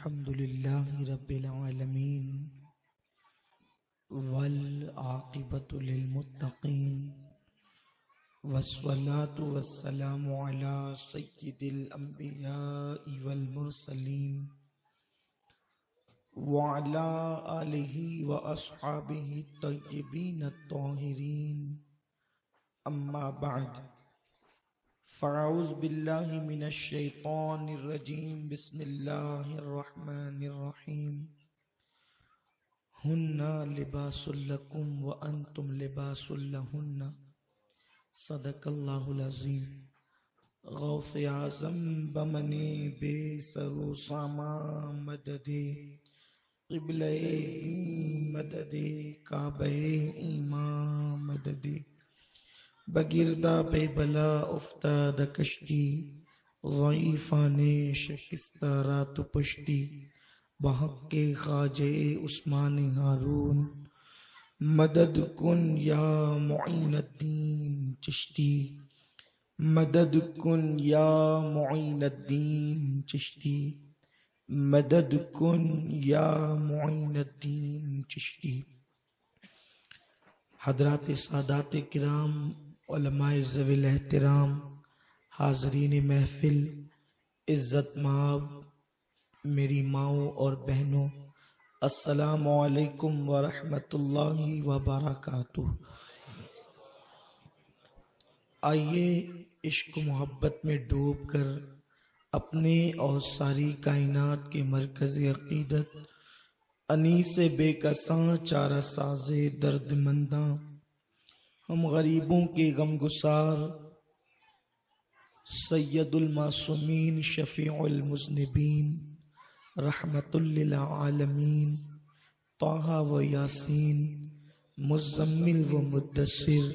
الحمد لله رب العالمين والعاقبة للمتقين والصلاة والسلام على سيد الأنبياء والمرسلين وعلى آله وأصحابه الطيبين الطاهرين أما بعد فاعوذ باللہ من الشیطان الرجیم بسم اللہ الرحمن الرحیم ہن لباس لکم وانتم لباس لہن صدق اللہ العظیم غوث اعظم بمنِ بے سر و سامان مدد قبلہ مدد کعبہ ایمان مدد بگردہ بے بلا افتاد کشتی ضعیفان شکستہ رات پشتی بحق کے خواجہ عثمان ہارون مدد کن یا معین الدین چشتی مدد کن یا معین الدین چشتی مدد کن یا معین الدین چشتی۔ حضرات سادات کرام، علماء ذوی الاحترام، حاضرین محفل، عزت مآب، میری ماؤں اور بہنوں، السلام علیکم ورحمۃ اللہ وبرکاتہ۔ آئیے عشق و محبت میں ڈوب کر اپنے اور ساری کائنات کے مرکز عقیدت انیس بے کساں چارہ ساز درد منداں، ہم غریبوں کے غم گسار، سید المعصومین شفیع المذنبین، رحمت للعالمین، طٰہٰ و یاسین، مزمل و مدثر،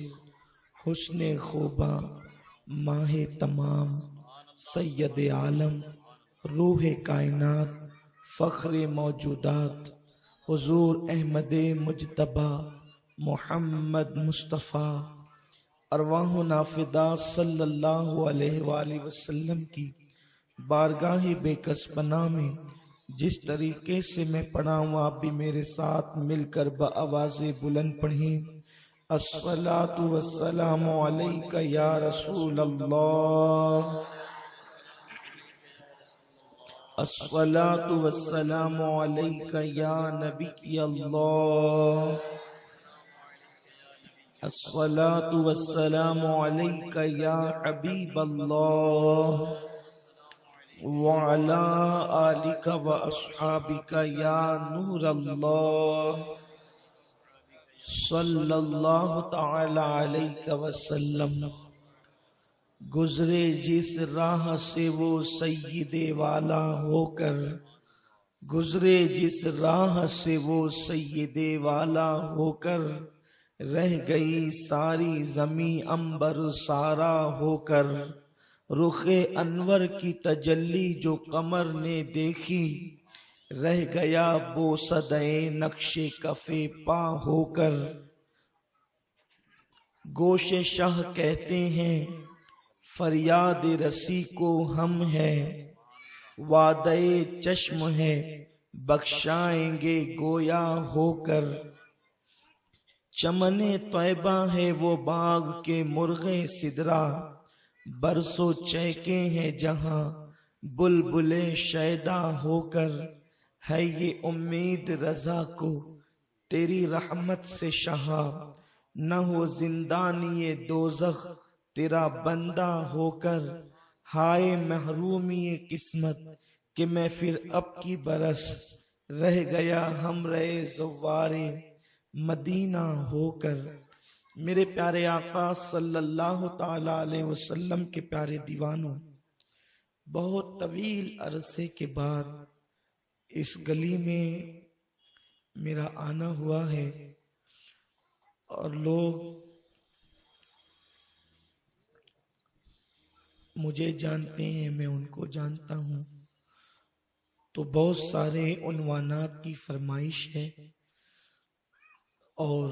حسن خوباں، ماہ تمام، سید عالم، روح کائنات، فخر موجودات، حضور احمد مجتبیٰ محمد مصطفیٰ ارواحنا فدا صلی اللہ علیہ وآلہ وسلم کی بارگاہ بے کس پناہ میں جس طریقے سے میں پڑھا ہوں آپ بھی میرے ساتھ مل کر بآواز بلند پڑھیں۔ الصلاۃ والسلام علیک یا رسول اللہ، الصلاۃ والسلام علیک یا نبی اللہ، الصلاۃ والسلام علیک یا حبیب اللہ، وعلی آلک و اصحابک یا نور اللہ، صلی اللہ تعالی علیہ وسلم۔ گزرے جس راہ سے وہ سید والا ہو کر، گزرے جس راہ سے وہ سید والا ہو کر، رہ گئی ساری زمین عنبر سارا ہو کر، رخ انور کی تجلی جو قمر نے دیکھی، رہ گیا بوسدئے نقش کف پا ہو کر۔ گوش شاہ کہتے ہیں فریاد رسی کو ہم ہے، وعدہ چشم ہے بخشائیں گے گویا ہو کر، چمن طیبہ ہے وہ باغ کے مرغ سدرا، برسوں چہکے ہیں جہاں بلبل شیدا ہو کر، ہے یہ امید رضا کو تیری رحمت سے شہا، نہ ہو زندانی دوزخ تیرا بندہ ہو کر، ہائے محرومی قسمت کہ میں پھر اب کی برس رہ گیا ہمرہ زوار مدینہ ہو کر۔ میرے پیارے آقا صلی اللہ تعالی علیہ وسلم کے پیارے دیوانوں، بہت طویل عرصے کے بعد اس گلی میں میرا آنا ہوا ہے، اور لوگ مجھے جانتے ہیں، میں ان کو جانتا ہوں، تو بہت سارے عنوانات کی فرمائش ہے، اور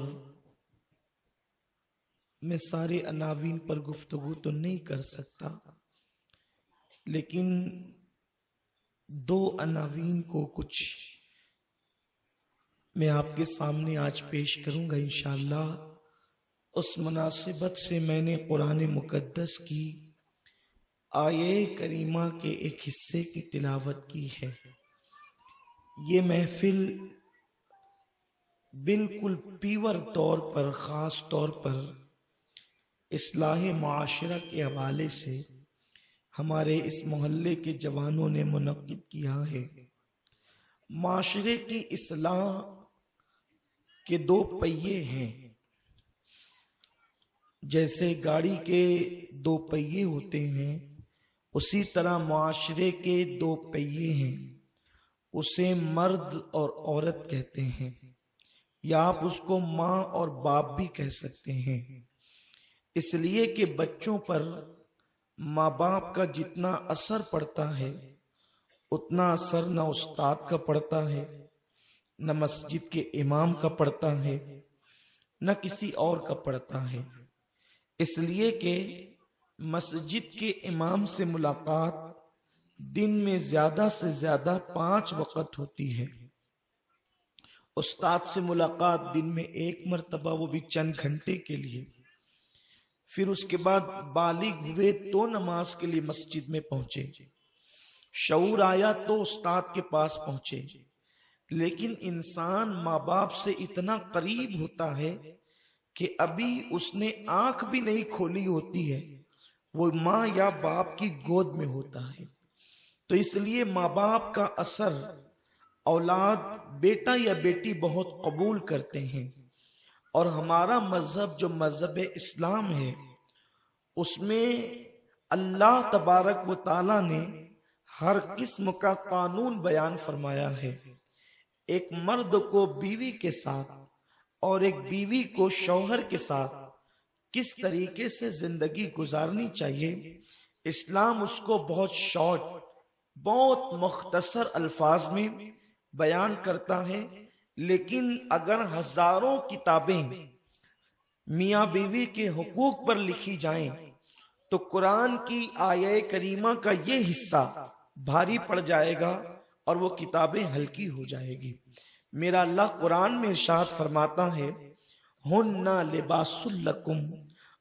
میں سارے عناوین پر گفتگو تو نہیں کر سکتا، لیکن دو عناوین کو کچھ میں آپ کے سامنے آج پیش کروں گا انشاءاللہ۔ اس مناسبت سے میں نے قرآن مقدس کی آیے کریمہ کے ایک حصے کی تلاوت کی ہے۔ یہ محفل بالکل پیور طور پر، خاص طور پر اصلاح معاشرہ کے حوالے سے ہمارے اس محلے کے جوانوں نے منعقد کیا ہے۔ معاشرے کی اصلاح کے دو پہیے ہیں، جیسے گاڑی کے دو پہیے ہوتے ہیں اسی طرح معاشرے کے دو پہیے ہیں، اسے مرد اور عورت کہتے ہیں، یا آپ اس کو ماں اور باپ بھی کہہ سکتے ہیں، اس لیے کہ بچوں پر ماں باپ کا جتنا اثر پڑتا ہے اتنا اثر نہ استاد کا پڑتا ہے، نہ مسجد کے امام کا پڑتا ہے، نہ کسی اور کا پڑتا ہے، اس لیے کہ مسجد کے امام سے ملاقات دن میں زیادہ سے زیادہ 5 وقت ہوتی ہے، استاد سے ملاقات دن میں 1 مرتبہ، وہ بھی چند گھنٹے کے لیے، پھر اس کے بعد بالغ ہوئے تو نماز کے لیے مسجد میں پہنچے، شعور آیا تو استاد کے پاس پہنچے، لیکن انسان ماں باپ سے اتنا قریب ہوتا ہے کہ ابھی اس نے آنکھ بھی نہیں کھولی ہوتی ہے، وہ ماں یا باپ کی گود میں ہوتا ہے، تو اس لیے ماں باپ کا اثر اولاد، بیٹا یا بیٹی بہت قبول کرتے ہیں، اور ہمارا مذہب جو مذہب اسلام ہے اس میں اللہ تبارک و تعالی نے ہر قسم کا قانون بیان فرمایا ہے۔ ایک مرد کو بیوی کے ساتھ اور ایک بیوی کو شوہر کے ساتھ کس طریقے سے زندگی گزارنی چاہیے، اسلام اس کو بہت شارٹ، بہت مختصر الفاظ میں بیان کرتا ہے، لیکن اگر ہزاروں کتابیں میاں بیوی کے حقوق پر لکھی جائیں تو قرآن کی آیہ کریمہ کا یہ حصہ بھاری پڑ جائے گا اور وہ کتابیں ہلکی ہو جائے گی۔ میرا اللہ قرآن میں ارشاد فرماتا ہے، ہن لباس لکم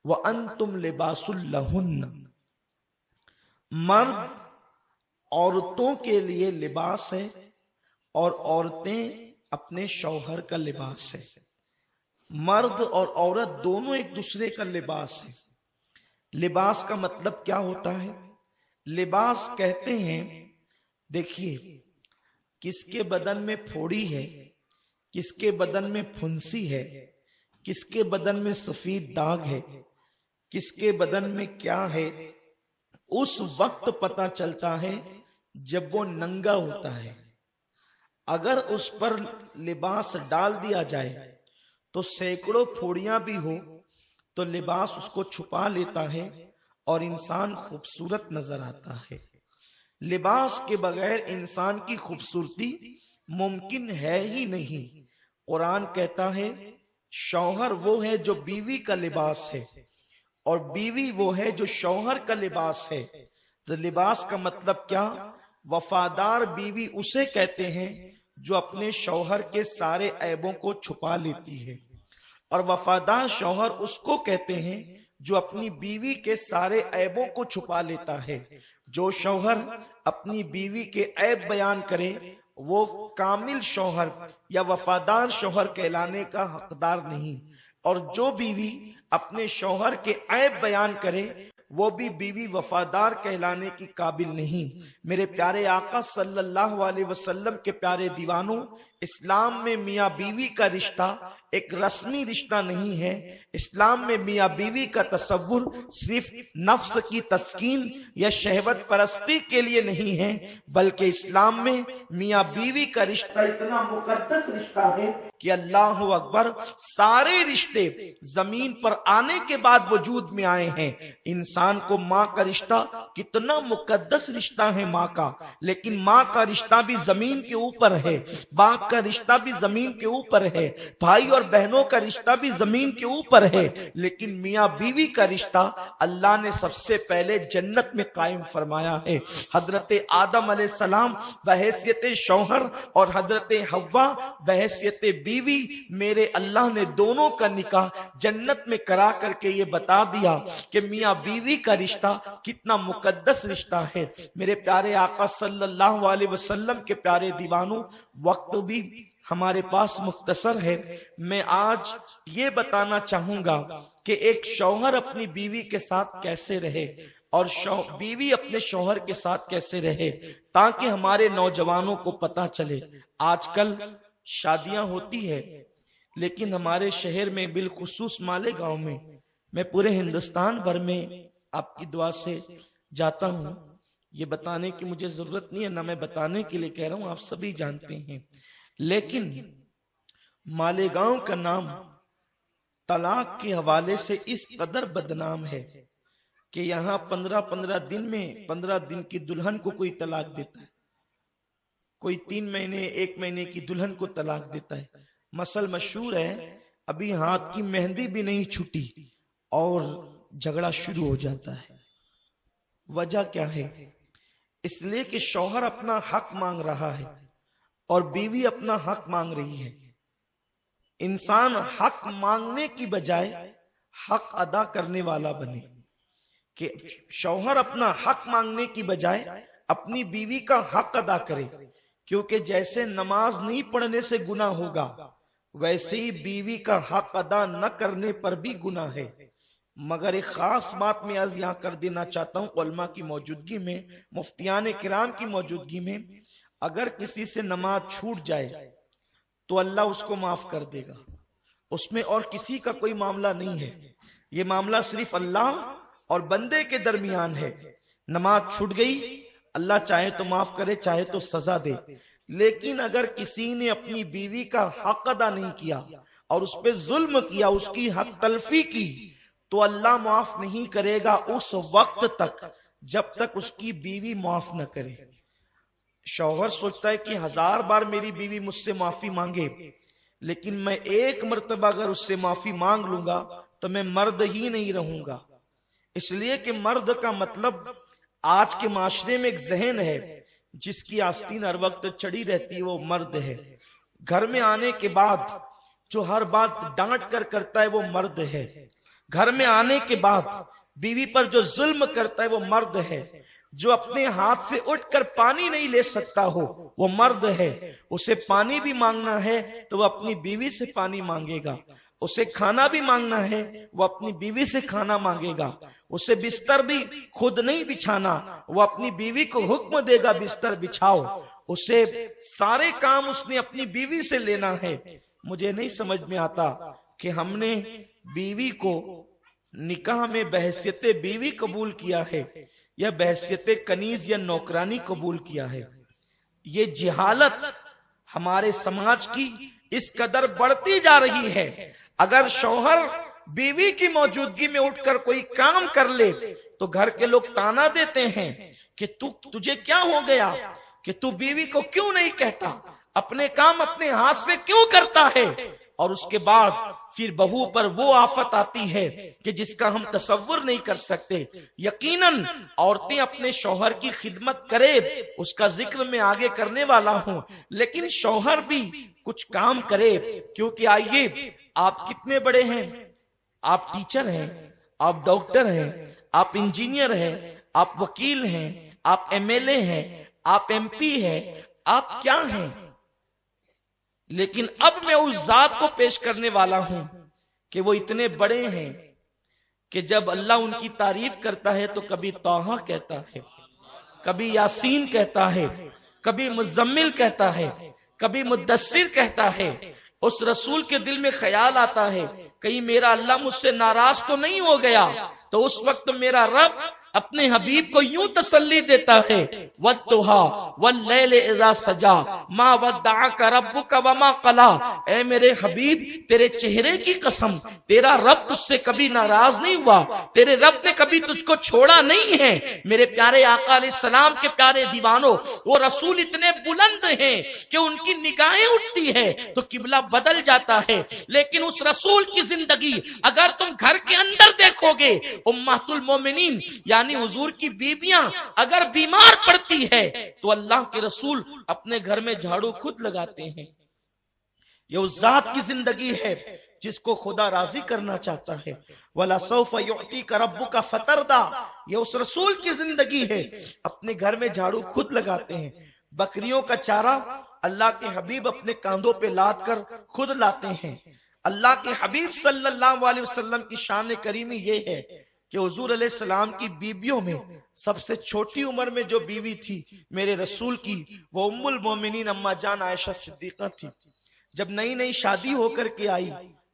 وانتم لباس لہن، مرد عورتوں کے لیے لباس ہے اور عورتیں اپنے شوہر کا لباس ہے، مرد اور عورت دونوں ایک دوسرے کا لباس ہے۔ لباس کا مطلب کیا ہوتا ہے؟ لباس کہتے ہیں، دیکھیے کس کے بدن میں پھوڑی ہے، کس کے بدن میں پھنسی ہے، کس کے بدن میں سفید داغ ہے، کس کے بدن میں کیا ہے، اس وقت پتہ چلتا ہے جب وہ ننگا ہوتا ہے۔ اگر اس پر لباس ڈال دیا جائے تو سینکڑوں پھوڑیاں بھی ہو تو لباس اس کو چھپا لیتا ہے اور انسان خوبصورت نظر آتا ہے۔ لباس کے بغیر انسان کی خوبصورتی ممکن ہے ہی نہیں۔ قرآن کہتا ہے شوہر وہ ہے جو بیوی کا لباس ہے اور بیوی وہ ہے جو شوہر کا لباس ہے۔ تو لباس کا مطلب کیا؟ وفادار بیوی اسے کہتے ہیں جو اپنے شوہر کے سارے عیبوں کو چھپا لیتی ہے، اور وفادار شوہر اس کو کہتے ہیں جو اپنی بیوی کے سارے عیبوں کو چھپا لیتا ہے۔ جو شوہر اپنی بیوی کے عیب بیان کرے وہ کامل شوہر یا وفادار شوہر کہلانے کا حقدار نہیں، اور جو بیوی اپنے شوہر کے عیب بیان کرے وہ بھی بیوی وفادار کہلانے کی قابل نہیں۔ میرے پیارے آقا صلی اللہ علیہ وسلم کے پیارے دیوانوں، اسلام میں میاں بیوی کا رشتہ ایک رسمی رشتہ نہیں ہے۔ اسلام میں میاں بیوی کا تصور صرف نفس کی تسکین یا شہوت پرستی کے لیے نہیں ہے، بلکہ اسلام میں میاں بیوی کا رشتہ اتنا مقدس رشتہ ہے کہ اللہ اکبر، سارے رشتے زمین پر آنے کے بعد وجود میں آئے ہیں۔ انسان کو ماں کا رشتہ کتنا مقدس رشتہ ہے ماں کا، لیکن ماں کا رشتہ بھی زمین کے اوپر ہے، باپ کا رشتہ بھی زمین کے اوپر ہے، بھائی اور بہنوں کا رشتہ بھی زمین کے اوپر ہے، لیکن میاں بیوی کا رشتہ اللہ نے سب سے پہلے جنت میں قائم فرمایا ہے۔ حضرت آدم علیہ السلام بحیثیت شوہر اور حضرت حوا بحیثیت بیوی، میرے اللہ نے دونوں کا نکاح جنت میں کرا کر کے یہ بتا دیا کہ میاں بیوی کا رشتہ کتنا مقدس رشتہ ہے۔ میرے پیارے آقا صلی اللہ علیہ وسلم کے پیارے دیوانوں، وقت بھی ہمارے پاس مختصر ہے، میں آج یہ بتانا چاہوں گا کہ ایک شوہر اپنی بیوی کے ساتھ کیسے رہے اور بیوی اپنے شوہر کے ساتھ کیسے رہے، تاکہ ہمارے نوجوانوں کو پتہ چلے۔ آج کل شادیاں ہوتی ہے، لیکن ہمارے شہر میں بالخصوص مالیگاؤں میں پورے ہندوستان بھر میں آپ کی دعا سے جاتا ہوں، یہ بتانے کی مجھے ضرورت نہیں ہے، نہ میں بتانے کے لیے کہہ رہا ہوں، آپ سبھی جانتے ہیں، لیکن مالیگاؤں کا نام طلاق کے حوالے سے اس قدر بدنام ہے کہ یہاں 15 دن کی دلہن کو کوئی طلاق دیتا ہے، کوئی 3 مہینے 1 مہینے کی دلہن کو طلاق دیتا ہے۔ مسئلہ مشہور ہے، ابھی ہاتھ کی مہندی بھی نہیں چھٹی اور جھگڑا شروع ہو جاتا ہے۔ وجہ کیا ہے؟ اس لیے کہ شوہر اپنا حق مانگ رہا ہے اور بیوی اپنا حق مانگ رہی ہے۔ انسان حق مانگنے کی بجائے حق ادا کرنے والا بنے، کہ شوہر اپنا حق مانگنے کی بجائے اپنی بیوی کا حق ادا کرے، کیونکہ جیسے نماز نہیں پڑھنے سے گناہ ہوگا، ویسے ہی بیوی کا حق ادا نہ کرنے پر بھی گناہ ہے۔ مگر ایک خاص بات میں آج یہاں کر دینا چاہتا ہوں، علماء کی موجودگی میں، مفتیان کرام کی موجودگی میں، اگر کسی سے نماز چھوٹ جائے تو اللہ اس کو معاف کر دے گا، اس میں اور کسی کا کوئی معاملہ نہیں ہے، یہ معاملہ صرف اللہ اور بندے کے درمیان ہے۔ نماز چھوٹ گئی، اللہ چاہے تو معاف کرے، چاہے تو سزا دے، لیکن اگر کسی نے اپنی بیوی کا حق ادا نہیں کیا اور اس پہ ظلم کیا، اس کی حق تلفی کی، تو اللہ معاف نہیں کرے گا اس وقت تک جب تک اس کی بیوی معاف نہ کرے۔ شوہر سوچتا ہے کہ 1000 بار میری بیوی مجھ سے معافی مانگے، لیکن میں 1 مرتبہ اگر اس سے معافی مانگ لوں گا تو میں مرد ہی نہیں رہوں گا۔ اس لیے کہ مرد کا مطلب آج کے معاشرے میں ایک ذہن ہے، جس کی آستین ہر وقت چڑھی رہتی ہے، وہ مرد ہے۔ گھر میں آنے کے بعد جو ہر بات ڈانٹ کر کرتا ہے وہ مرد ہے۔ گھر میں آنے کے بعد بیوی پر جو ظلم کرتا ہے وہ مرد ہے۔ جو اپنے ہاتھ سے اٹھ کر پانی نہیں لے سکتا ہو وہ مرد ہے۔ اسے پانی بھی مانگنا ہے تو وہ اپنی بیوی سے پانی مانگے گا، اسے کھانا بھی مانگنا ہے وہ اپنی بیوی سے کھانا مانگے گا، اسے بستر بھی خود نہیں بچھانا، وہ اپنی بیوی کو حکم دے گا بستر بچھاؤ، اسے سارے کام اس نے اپنی بیوی سے لینا ہے۔ مجھے نہیں سمجھ میں آتا کہ ہم نے بیوی کو نکاح میں بحیثیت بیوی قبول کیا ہے یا بحیثیت کنیز یا نوکرانی قبول کیا ہے۔ یہ جہالت ہمارے سماج کی اس قدر بڑھتی جا رہی ہے۔ اگر شوہر بیوی کی موجودگی میں اٹھ کر کوئی کام کر لے تو گھر کے لوگ تانا دیتے ہیں کہ تجھے کیا ہو گیا، کہ تو بیوی کو کیوں نہیں کہتا، اپنے کام اپنے ہاتھ سے کیوں کرتا ہے۔ اور اس کے بعد پھر بہو پر وہ آفت آتی ہے کہ جس کا ہم تصور نہیں کر سکتے۔ یقیناً عورتیں اپنے شوہر کی خدمت کرے، اس کا ذکر میں آگے کرنے والا ہوں، لیکن شوہر بھی کچھ کام کرے، کیونکہ آئیے، آپ کتنے بڑے ہیں؟ آپ ٹیچر ہیں، آپ ڈاکٹر ہیں، آپ انجینئر ہیں، آپ وکیل ہیں، آپ MLA ہیں، آپ MP ہیں، آپ کیا ہیں؟ لیکن اب میں اس ذات کو پیش کرنے والا ہوں کہ وہ اتنے بڑے ہیں کہ جب اللہ ان کی تعریف کرتا ہے تو کبھی طٰہٰ کہتا ہے، کبھی یاسین کہتا ہے، کبھی مزمل کہتا ہے، کبھی مدثر کہتا ہے۔ اس رسول کے دل میں خیال آتا ہے کہیں میرا اللہ مجھ سے ناراض تو نہیں ہو گیا، تو اس وقت میرا رب اپنے حبیب کو یوں تسلی دیتا ہے والضحا واللیل اذا سجا ما ودعک ربک وما قلا، اے میرے حبیب تیرے چہرے کی قسم، تیرا رب تجھ سے کبھی ناراض نہیں ہوا، تیرے رب نے کبھی تجھ کو چھوڑا نہیں ہے۔ میرے پیارے آقا علیہ السلام کے پیارے دیوانوں، وہ رسول اتنے بلند ہیں کہ ان کی نگاہیں اٹھتی ہے تو قبلہ بدل جاتا ہے، لیکن اس رسول کی زندگی اگر تم گھر کے اندر دیکھو گے، امہات المومنین یعنی حضور کی بیویاں اگر بیمار پڑتی ہے تو اللہ کے رسول اپنے گھر میں جھاڑو خود لگاتے ہیں۔ یہ اس ذات کی زندگی ہے جس کو خدا راضی کرنا چاہتا ہے۔ وَلَسَوْفَ يُعْتِيكَ رَبُّكَ فَتَرْضَىٰ، یہ اس رسول کی زندگی ہے، اپنے گھر میں جھاڑو خود لگاتے ہیں۔ بکریوں کا چارہ اللہ کے حبیب اپنے کاندھوں پہ لاد کر خود لاتے ہیں۔ اللہ کے حبیب صلی اللہ علیہ وسلم کی شان کریمی یہ ہے کہ حضور علیہ السلام کی بیویوں میں سب سے چھوٹی عمر میں جو بیوی تھی میرے رسول کی، وہ ام المومنین اما جان عائشہ صدیقہ تھی۔ جب نئی نئی شادی ہو کر کے آئی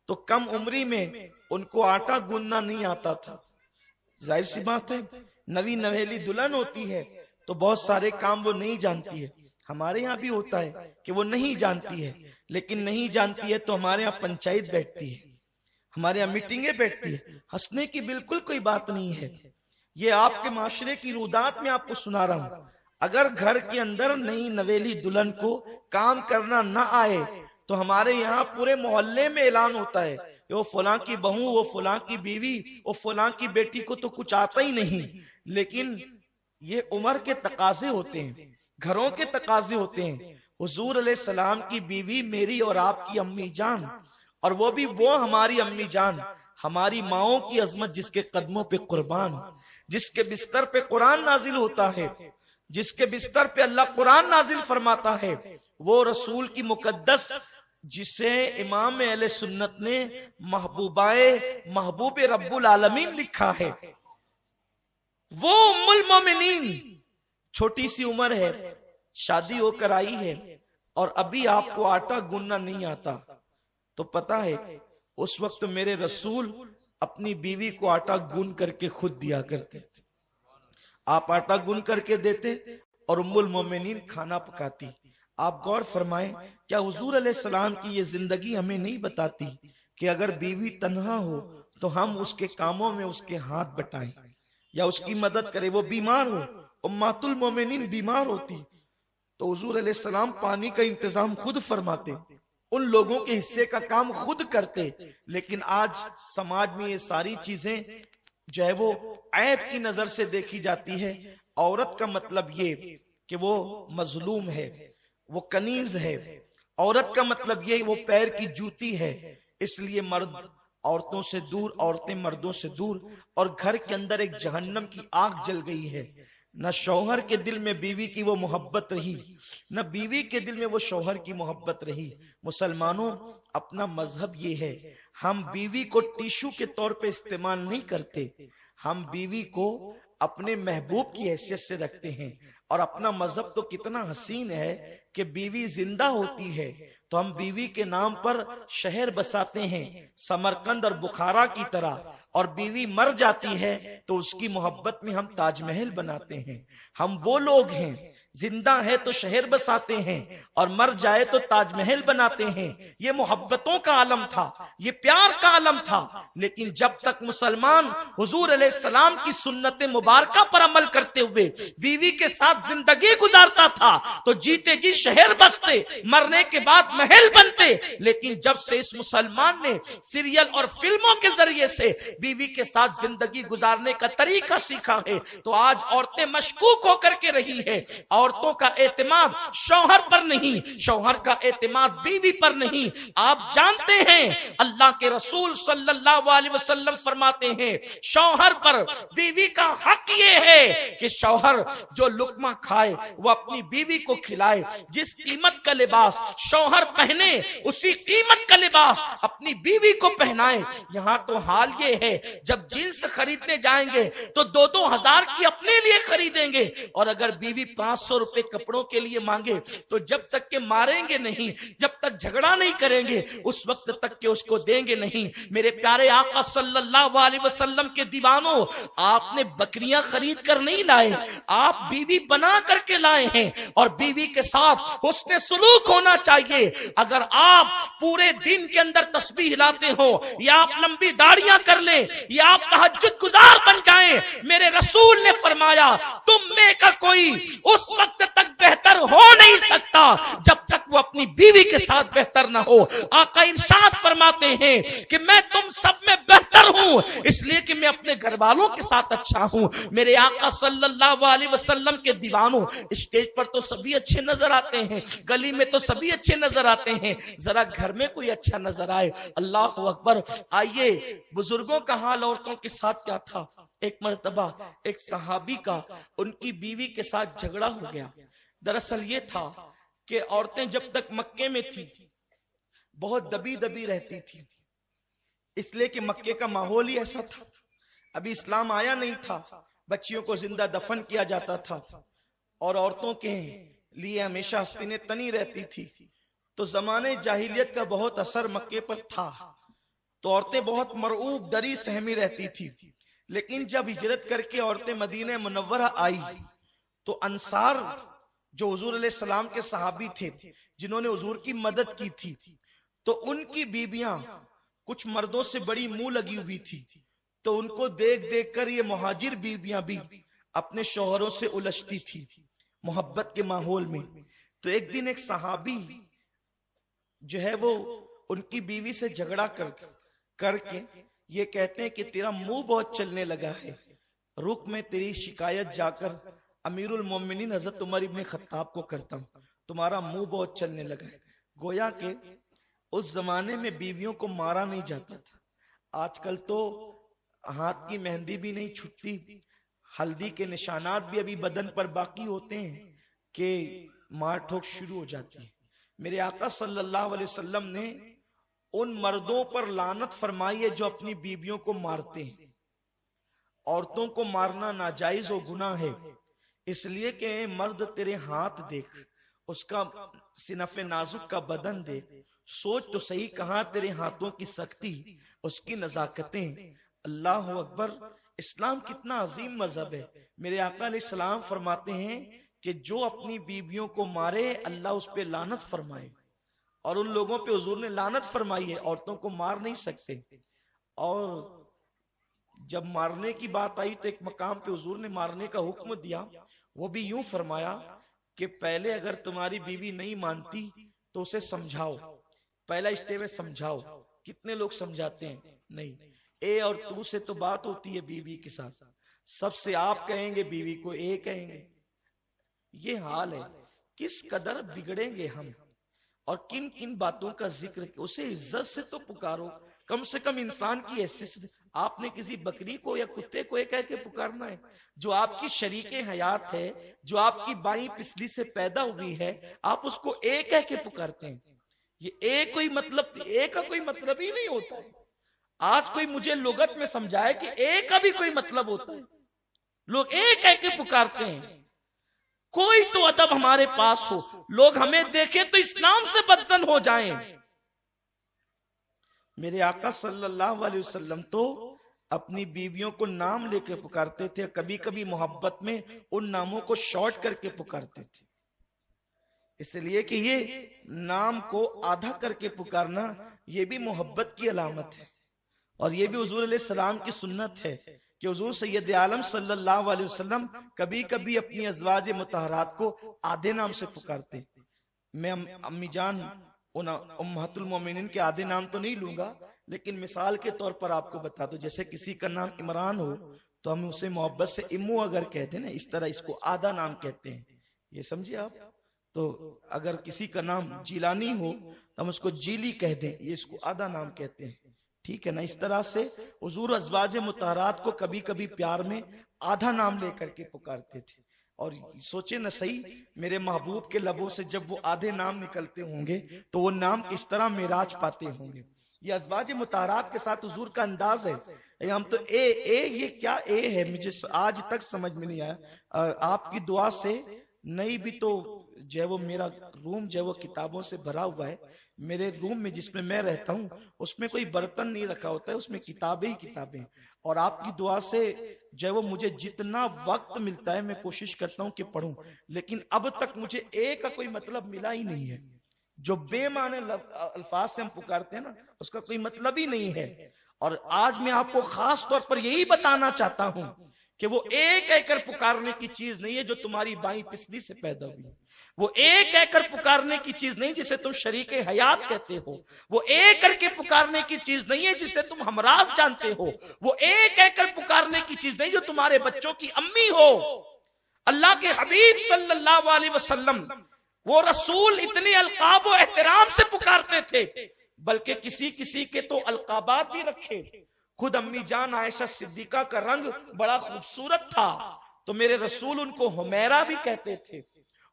تو کم عمری میں ان کو آٹا گوندنا نہیں آتا تھا۔ ظاہر سی بات ہے، نوی نویلی دلہن ہوتی ہے تو بہت سارے کام وہ نہیں جانتی ہے۔ ہمارے یہاں بھی ہوتا ہے کہ وہ نہیں جانتی ہے، لیکن نہیں جانتی ہے تو ہمارے یہاں پنچایت بیٹھتی ہے، ہمارے یہاں میٹنگیں بیٹھتی ہے۔ ہنسنے کی بالکل کوئی بات نہیں ہے، یہ آپ کے معاشرے کی رودات میں آپ کو سنا رہا ہوں۔ اگر گھر کے اندر نئی نویلی دلہن کو کام کرنا نہ آئے تو ہمارے یہاں پورے محلے میں اعلان ہوتا ہے کہ وہ فلاں کی بہو، وہ فلاں کی بیوی، وہ فلاں کی بیٹی کو تو کچھ آتا ہی نہیں۔ لیکن یہ عمر کے تقاضے ہوتے ہیں، گھروں کے تقاضے ہوتے ہیں۔ حضور علیہ السلام کی بیوی میری اور آپ کی امی جان، اور وہ بھی وہ ہماری امی جان، ہماری ماؤں کی عظمت، جس کے قدموں پہ قربان، جس کے بستر پہ قرآن نازل ہوتا ہے، جس کے بستر پہ اللہ قرآن نازل فرماتا ہے، وہ رسول کی مقدس جسے امام اہل سنت نے محبوب رب العالمین لکھا ہے، وہ ام المومنین چھوٹی سی عمر ہے، شادی ہو کر آئی ہے اور ابھی آپ کو آٹا گوننا نہیں آتا، تو پتا ہے اس وقت میرے رسول اپنی بیوی کو آٹا گون کر کے خود دیا کرتے تھے۔ آپ آٹا گون کر کے دیتے اور ام المومنین کھانا پکاتی۔ آپ غور فرمائیں، کیا حضور علیہ السلام کی یہ زندگی ہمیں نہیں بتاتی کہ اگر بیوی تنہا ہو تو ہم اس کے کاموں میں اس کے ہاتھ بٹائیں یا اس کی مدد کریں؟ وہ بیمار ہو، امہات المومنین بیمار ہوتی تو حضور علیہ السلام پانی کا انتظام خود فرماتے، ان لوگوں کے حصے کا کام خود کرتے۔ لیکن آج سماج میں یہ ساری چیزیں جو ہے وہ عیب کی نظر سے دیکھی جاتی ہے۔ عورت کا مطلب یہ کہ وہ مظلوم ہے، وہ کنیز ہے۔ عورت کا مطلب یہ وہ پیر کی جوتی ہے۔ اس لیے مرد عورتوں سے دور، عورتیں مردوں سے دور، اور گھر کے اندر ایک جہنم کی آگ جل گئی ہے۔ نہ شوہر کے دل میں بیوی کی وہ محبت رہی، نہ بیوی کے دل میں وہ شوہر کی محبت رہی۔ مسلمانوں، اپنا مذہب یہ ہے، ہم بیوی کو ٹیشو کے طور پہ استعمال نہیں کرتے، ہم بیوی کو اپنے محبوب کی حیثیت سے رکھتے ہیں۔ اور اپنا مذہب تو کتنا حسین ہے کہ بیوی زندہ ہوتی ہے تو ہم بیوی کے نام پر شہر بساتے ہیں، سمرقند اور بخارا کی طرح، اور بیوی مر جاتی ہے تو اس کی محبت میں ہم تاج محل بناتے ہیں۔ ہم وہ لوگ ہیں، زندہ ہے تو شہر بساتے ہیں اور مر جائے تو تاج محل بناتے ہیں۔ یہ محبتوں کا عالم تھا، یہ پیار کا عالم تھا۔ لیکن جب تک مسلمان حضور علیہ السلام کی سنت مبارکہ پر عمل کرتے ہوئے بیوی کے ساتھ زندگی گزارتا تھا تو جیتے جی شہر بستے، مرنے کے بعد محل بنتے۔ لیکن جب سے اس مسلمان نے سیریل اور فلموں کے ذریعے سے بیوی کے ساتھ زندگی گزارنے کا طریقہ سیکھا ہے تو آج عورتیں مشکوک ہو کر کے رہی ہے۔ عورتوں کا اعتماد شوہر پر نہیں، شوہر کا اعتماد بیوی پر نہیں۔ آپ جانتے ہیں اللہ کے رسول صلی اللہ علیہ وسلم فرماتے ہیں شوہر پر بیوی کا حق یہ ہے کہ شوہر جو لقمہ کھائے وہ اپنی بیوی کو کھلائے، جس قیمت کا لباس شوہر پہنے اسی قیمت کا لباس اپنی بیوی کو پہنائے۔ یہاں تو حال یہ ہے جب جنس خریدنے جائیں گے تو 2,000 کی اپنے لیے خریدیں گے، اور اگر بیوی 500 روپے کپڑوں کے لیے مانگے تو جب تک کہ ماریں گے نہیں، جب تک جھگڑا نہیں کریں گے، اس وقت تک کہ اس کو دیں گے نہیں۔ میرے پیارے آقا صلی اللہ علیہ وسلم کے دیوانوں، آپ نے بکری بکریاں خرید کر نہیں لائے، آپ بیوی بنا کر کے لائے ہیں، اور بیوی کے ساتھ حسن سلوک ہونا چاہیے۔ اگر آپ پورے دن کے اندر تسبیح لاتے ہو، یا آپ لمبی داڑیاں کر لیں، یا آپ تہجد گزار بن جائیں، میرے رسول نے فرمایا تم میں کا کوئی اس وقت تک بہتر ہو نہیں سکتا جب تک وہ اپنی بیوی کے ساتھ بہتر نہ ہو۔ آقا ارشاد فرماتے ہیں کہ میں تم سب میں بہتر ہوں اس لیے کہ میں اپنے گھر والوں کے ساتھ اچھا ہوں۔ میرے آقا صلی اللہ علیہ وسلم کے دیوانوں، اسٹیج پر تو سبھی اچھے نظر آتے ہیں، گلی میں تو سبھی اچھے نظر آتے ہیں، ذرا گھر میں کوئی اچھا نظر آئے۔ اللہ اکبر۔ آئیے بزرگوں کا حال عورتوں کے ساتھ کیا تھا۔ ایک مرتبہ ایک صحابی کا ان کی بیوی کے ساتھ جھگڑا ہو گیا۔ دراصل یہ تھا کہ عورتیں جب تک مکے میں تھی بہت دبی دبی رہتی تھی، اس لیے کہ مکے کا ماحول ہی ایسا تھا، ابھی اسلام آیا نہیں تھا، بچیوں کو زندہ دفن کیا جاتا تھا، اور عورتوں کے لیے ہمیشہ آستینیں تنی رہتی تھی، تو زمانے جاہلیت کا بہت اثر مکے پر تھا، تو عورتیں بہت مرعوب ڈری سہمی رہتی تھی۔ لیکن جب ہجرت کر کے عورتیں مدینہ منورہ آئی تو انصار جو حضور علیہ السلام کے صحابی تھے جنہوں نے حضور کی مدد کی تھی، تو ان کی بیویاں کچھ مردوں سے بڑی منہ لگی ہوئی تھی، تو ان کو دیکھ دیکھ کر یہ مہاجر بیویاں بھی اپنے شوہروں سے الجھتی تھی محبت کے ماحول میں۔ تو ایک دن ایک صحابی جو ہے وہ ان کی بیوی سے جھگڑا کر کے یہ کہتے ہیں کہ تیرا منہ بہت چلنے لگا ہے، رک میں تیری شکایت جا کر امیر المومنین حضرت عمر ابن خطاب کو کرتا ہوں، تمہارا منہ بہت چلنے لگا ہے۔ گویا کہ اس زمانے میں بیویوں کو مارا نہیں جاتا تھا، آج کل تو ہاتھ کی مہندی بھی نہیں چھٹتی، ہلدی کے نشانات بھی ابھی بدن پر باقی ہوتے ہیں کہ مار ٹھوک شروع ہو جاتی ہے۔ میرے آقا صلی اللہ علیہ وسلم نے ان مردوں پر لعنت فرمائی ہے جو اپنی بیویوں کو مارتے ہیں۔ عورتوں کو مارنا ناجائز و گناہ ہے، اس لیے کہ مرد تیرے ہاتھ دیکھ، اس کا صنف نازک کا بدن دیکھ، سوچ تو صحیح کہاں تیرے ہاتھوں کی سختی، اس کی نزاکتیں۔ اللہ اکبر۔ اسلام کتنا عظیم مذہب ہے۔ میرے آقا علیہ السلام فرماتے ہیں کہ جو اپنی بیویوں کو مارے اللہ اس پہ لعنت فرمائے، اور ان لوگوں پہ حضور نے لعنت فرمائی ہے، عورتوں کو مار نہیں سکتے۔ اور جب مارنے کی بات آئی تو ایک مقام پہ حضور نے مارنے کا حکم دیا، وہ بھی یوں فرمایا کہ پہلے اگر تمہاری بیوی نہیں مانتی تو اسے سمجھاؤ، پہلا اسٹیپ ہے سمجھاؤ۔ کتنے لوگ سمجھاتے ہیں؟ نہیں، اے اور تو سے تو بات ہوتی ہے بیوی کے ساتھ، سب سے آپ کہیں گے، بیوی کو اے کہیں گے۔ یہ حال ہے، کس قدر بگڑیں گے ہم، اور کن کن باتوں کا ذکر، اسے عزت سے تو پکارو، کم سے کم انسان کی حیثیت سے۔ آپ نے کسی بکری کو یا کتے کو ایک کہہ کے پکارنا ہے؟ جو آپ کی شریک حیات ہے، جو آپ کی بائیں پسلی سے پیدا ہوئی ہے، آپ اس کو ایک کہہ کے پکارتے ہیں۔ یہ ایک کوئی مطلب، ایک کا کوئی مطلب ہی نہیں ہوتا ہے۔ آج کوئی مجھے لغت میں سمجھائے کہ ایک کا بھی کوئی مطلب ہوتا ہے؟ لوگ ایک کہہ کے پکارتے ہیں۔ کوئی تو ادب ہمارے پاس ہو، لوگ ہمیں دیکھیں تو اسلام سے بدزن ہو جائیں۔ میرے آقا صلی اللہ علیہ وسلم تو اپنی بیویوں کو نام لے کے پکارتے تھے، کبھی کبھی محبت میں ان ناموں کو شارٹ کر کے پکارتے تھے، اس لیے کہ یہ نام کو آدھا کر کے پکارنا یہ بھی محبت کی علامت ہے، اور یہ بھی حضور علیہ السلام کی سنت ہے کہ حضور سید عالم صلی اللہ علیہ وسلم کبھی کبھی اپنی ازواج مطہرات کو آدھے نام سے پکارتے۔ میں امی جان امہات المومنین کے آدھے نام تو نہیں لوں گا، لیکن مثال کے طور پر آپ کو بتا دو، جیسے کسی کا نام عمران ہو تو ہم اسے محبت سے امو اگر کہتے ہیں نا، اس طرح اس کو آدھا نام کہتے ہیں، یہ سمجھے آپ؟ تو اگر کسی کا نام جیلانی ہو تو ہم اس کو جیلی کہہ دیں، یہ اس کو آدھا نام کہتے ہیں، ٹھیک ہے نا؟ اس طرح سے حضور ازواج مطہرات کو کبھی کبھی پیار میں آدھا نام لے کر کے پکارتے تھے۔ اور سوچے نہ صحیح، میرے محبوب کے لبوں سے جب وہ آدھے نام نکلتے ہوں گے تو وہ نام کس طرح معراج پاتے ہوں گے۔ یہ ازواج مطہرات کے ساتھ حضور کا انداز ہے۔ ہم تو اے یہ کیا اے ہے، مجھے آج تک سمجھ میں نہیں آیا۔ آپ کی دعا سے نہیں بھی تو جو ہے وہ میرا روم جو ہے وہ کتابوں سے بھرا ہوا ہے، میرے روم میں جس میں میں رہتا ہوں اس میں کوئی برتن نہیں رکھا ہوتا ہے، اس میں کتابیں ہی کتابیں، اور آپ کی دعا سے جو ہے وہ مجھے جتنا وقت ملتا ہے میں کوشش کرتا ہوں کہ پڑھوں، لیکن اب تک مجھے ایک کا کوئی مطلب ملا ہی نہیں ہے۔ جو بے معنی الفاظ سے ہم پکارتے ہیں نا، اس کا کوئی مطلب ہی نہیں ہے۔ اور آج میں آپ کو خاص طور پر یہی بتانا چاہتا ہوں کہ وہ ایک کہہ کر پکارنے کی چیز نہیں ہے جو تمہاری بائیں پسلی سے پیدا ہوئی، وہ ایک کہہ کر پکارنے کی چیز نہیں جسے تم شریک حیات کہتے ہو، وہ ایک کر کے پکارنے کی چیز نہیں ہے جسے تم ہمراز جانتے ہو، وہ ایک کہہ کر پکارنے کی چیز نہیں جو تمہارے بچوں کی امی ہو۔ اللہ کے حبیب صلی اللہ علیہ وسلم وہ رسول اتنے القاب و احترام سے پکارتے تھے، بلکہ کسی کسی کے تو القابات بھی رکھے۔ خود امی جان عائشہ صدیقہ کا رنگ بڑا خوبصورت تھا تو میرے رسول ان کو حمیرہ بھی کہتے تھے۔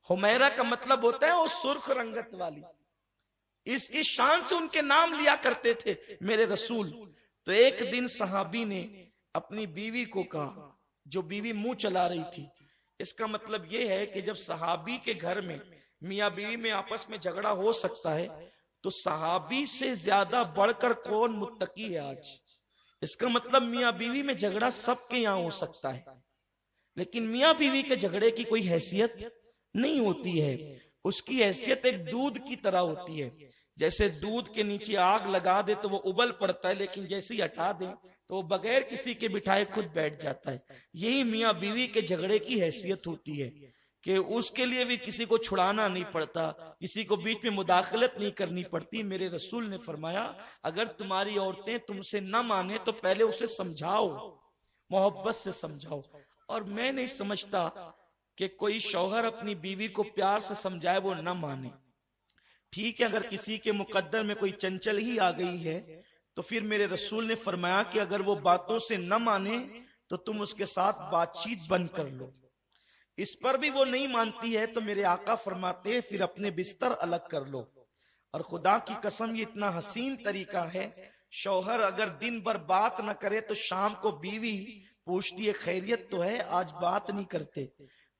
حمیرہ کا مطلب ہوتا ہے وہ سرخ رنگت والی، اس شان سے ان کے نام لیا کرتے تھے میرے رسول۔ تو ایک دن صحابی نے اپنی بیوی کو کہا، جو بیوی منہ چلا رہی تھی، اس کا مطلب یہ ہے کہ جب صحابی کے گھر میں میاں بیوی میں آپس میں جھگڑا ہو سکتا ہے تو صحابی سے زیادہ بڑھ کر کون متقی ہے آج؟ اس کا مطلب میاں بیوی میں جھگڑا سب کے یہاں ہو سکتا ہے، لیکن میاں بیوی کے جھگڑے کی کوئی حیثیت نہیں ہوتی ہے۔ اس کی حیثیت ایک دودھ کی طرح ہوتی ہے، جیسے دودھ کے نیچے آگ لگا دے تو وہ ابل پڑتا ہے، لیکن جیسے ہی ہٹا دے تو وہ بغیر کسی کے بٹھائے خود بیٹھ جاتا ہے۔ یہی میاں بیوی کے جھگڑے کی حیثیت ہوتی ہے کہ اس کے لیے بھی کسی کو چھڑانا نہیں پڑتا، کسی کو بیچ میں مداخلت نہیں کرنی پڑتی۔ میرے رسول نے فرمایا اگر تمہاری عورتیں تم سے نہ مانے تو پہلے اسے سمجھاؤ، محبت سے سمجھاؤ۔ اور میں نہیں سمجھتا کہ کوئی شوہر اپنی بیوی کو پیار سے سمجھائے وہ نہ مانے۔ ٹھیک ہے اگر کسی کے مقدر میں کوئی چنچل ہی آ گئی ہے تو پھر میرے رسول نے فرمایا کہ اگر وہ باتوں سے نہ مانے تو تم اس کے ساتھ بات چیت بند کر لو۔ اس پر بھی وہ نہیں مانتی ہے تو میرے آقا فرماتے ہیں پھر اپنے بستر الگ کر لو۔ اور خدا کی قسم یہ اتنا حسین طریقہ ہے، شوہر اگر دن بھر بات نہ کرے تو شام کو بیوی پوچھتی ہے خیریت تو ہے، آج بات نہیں کرتے،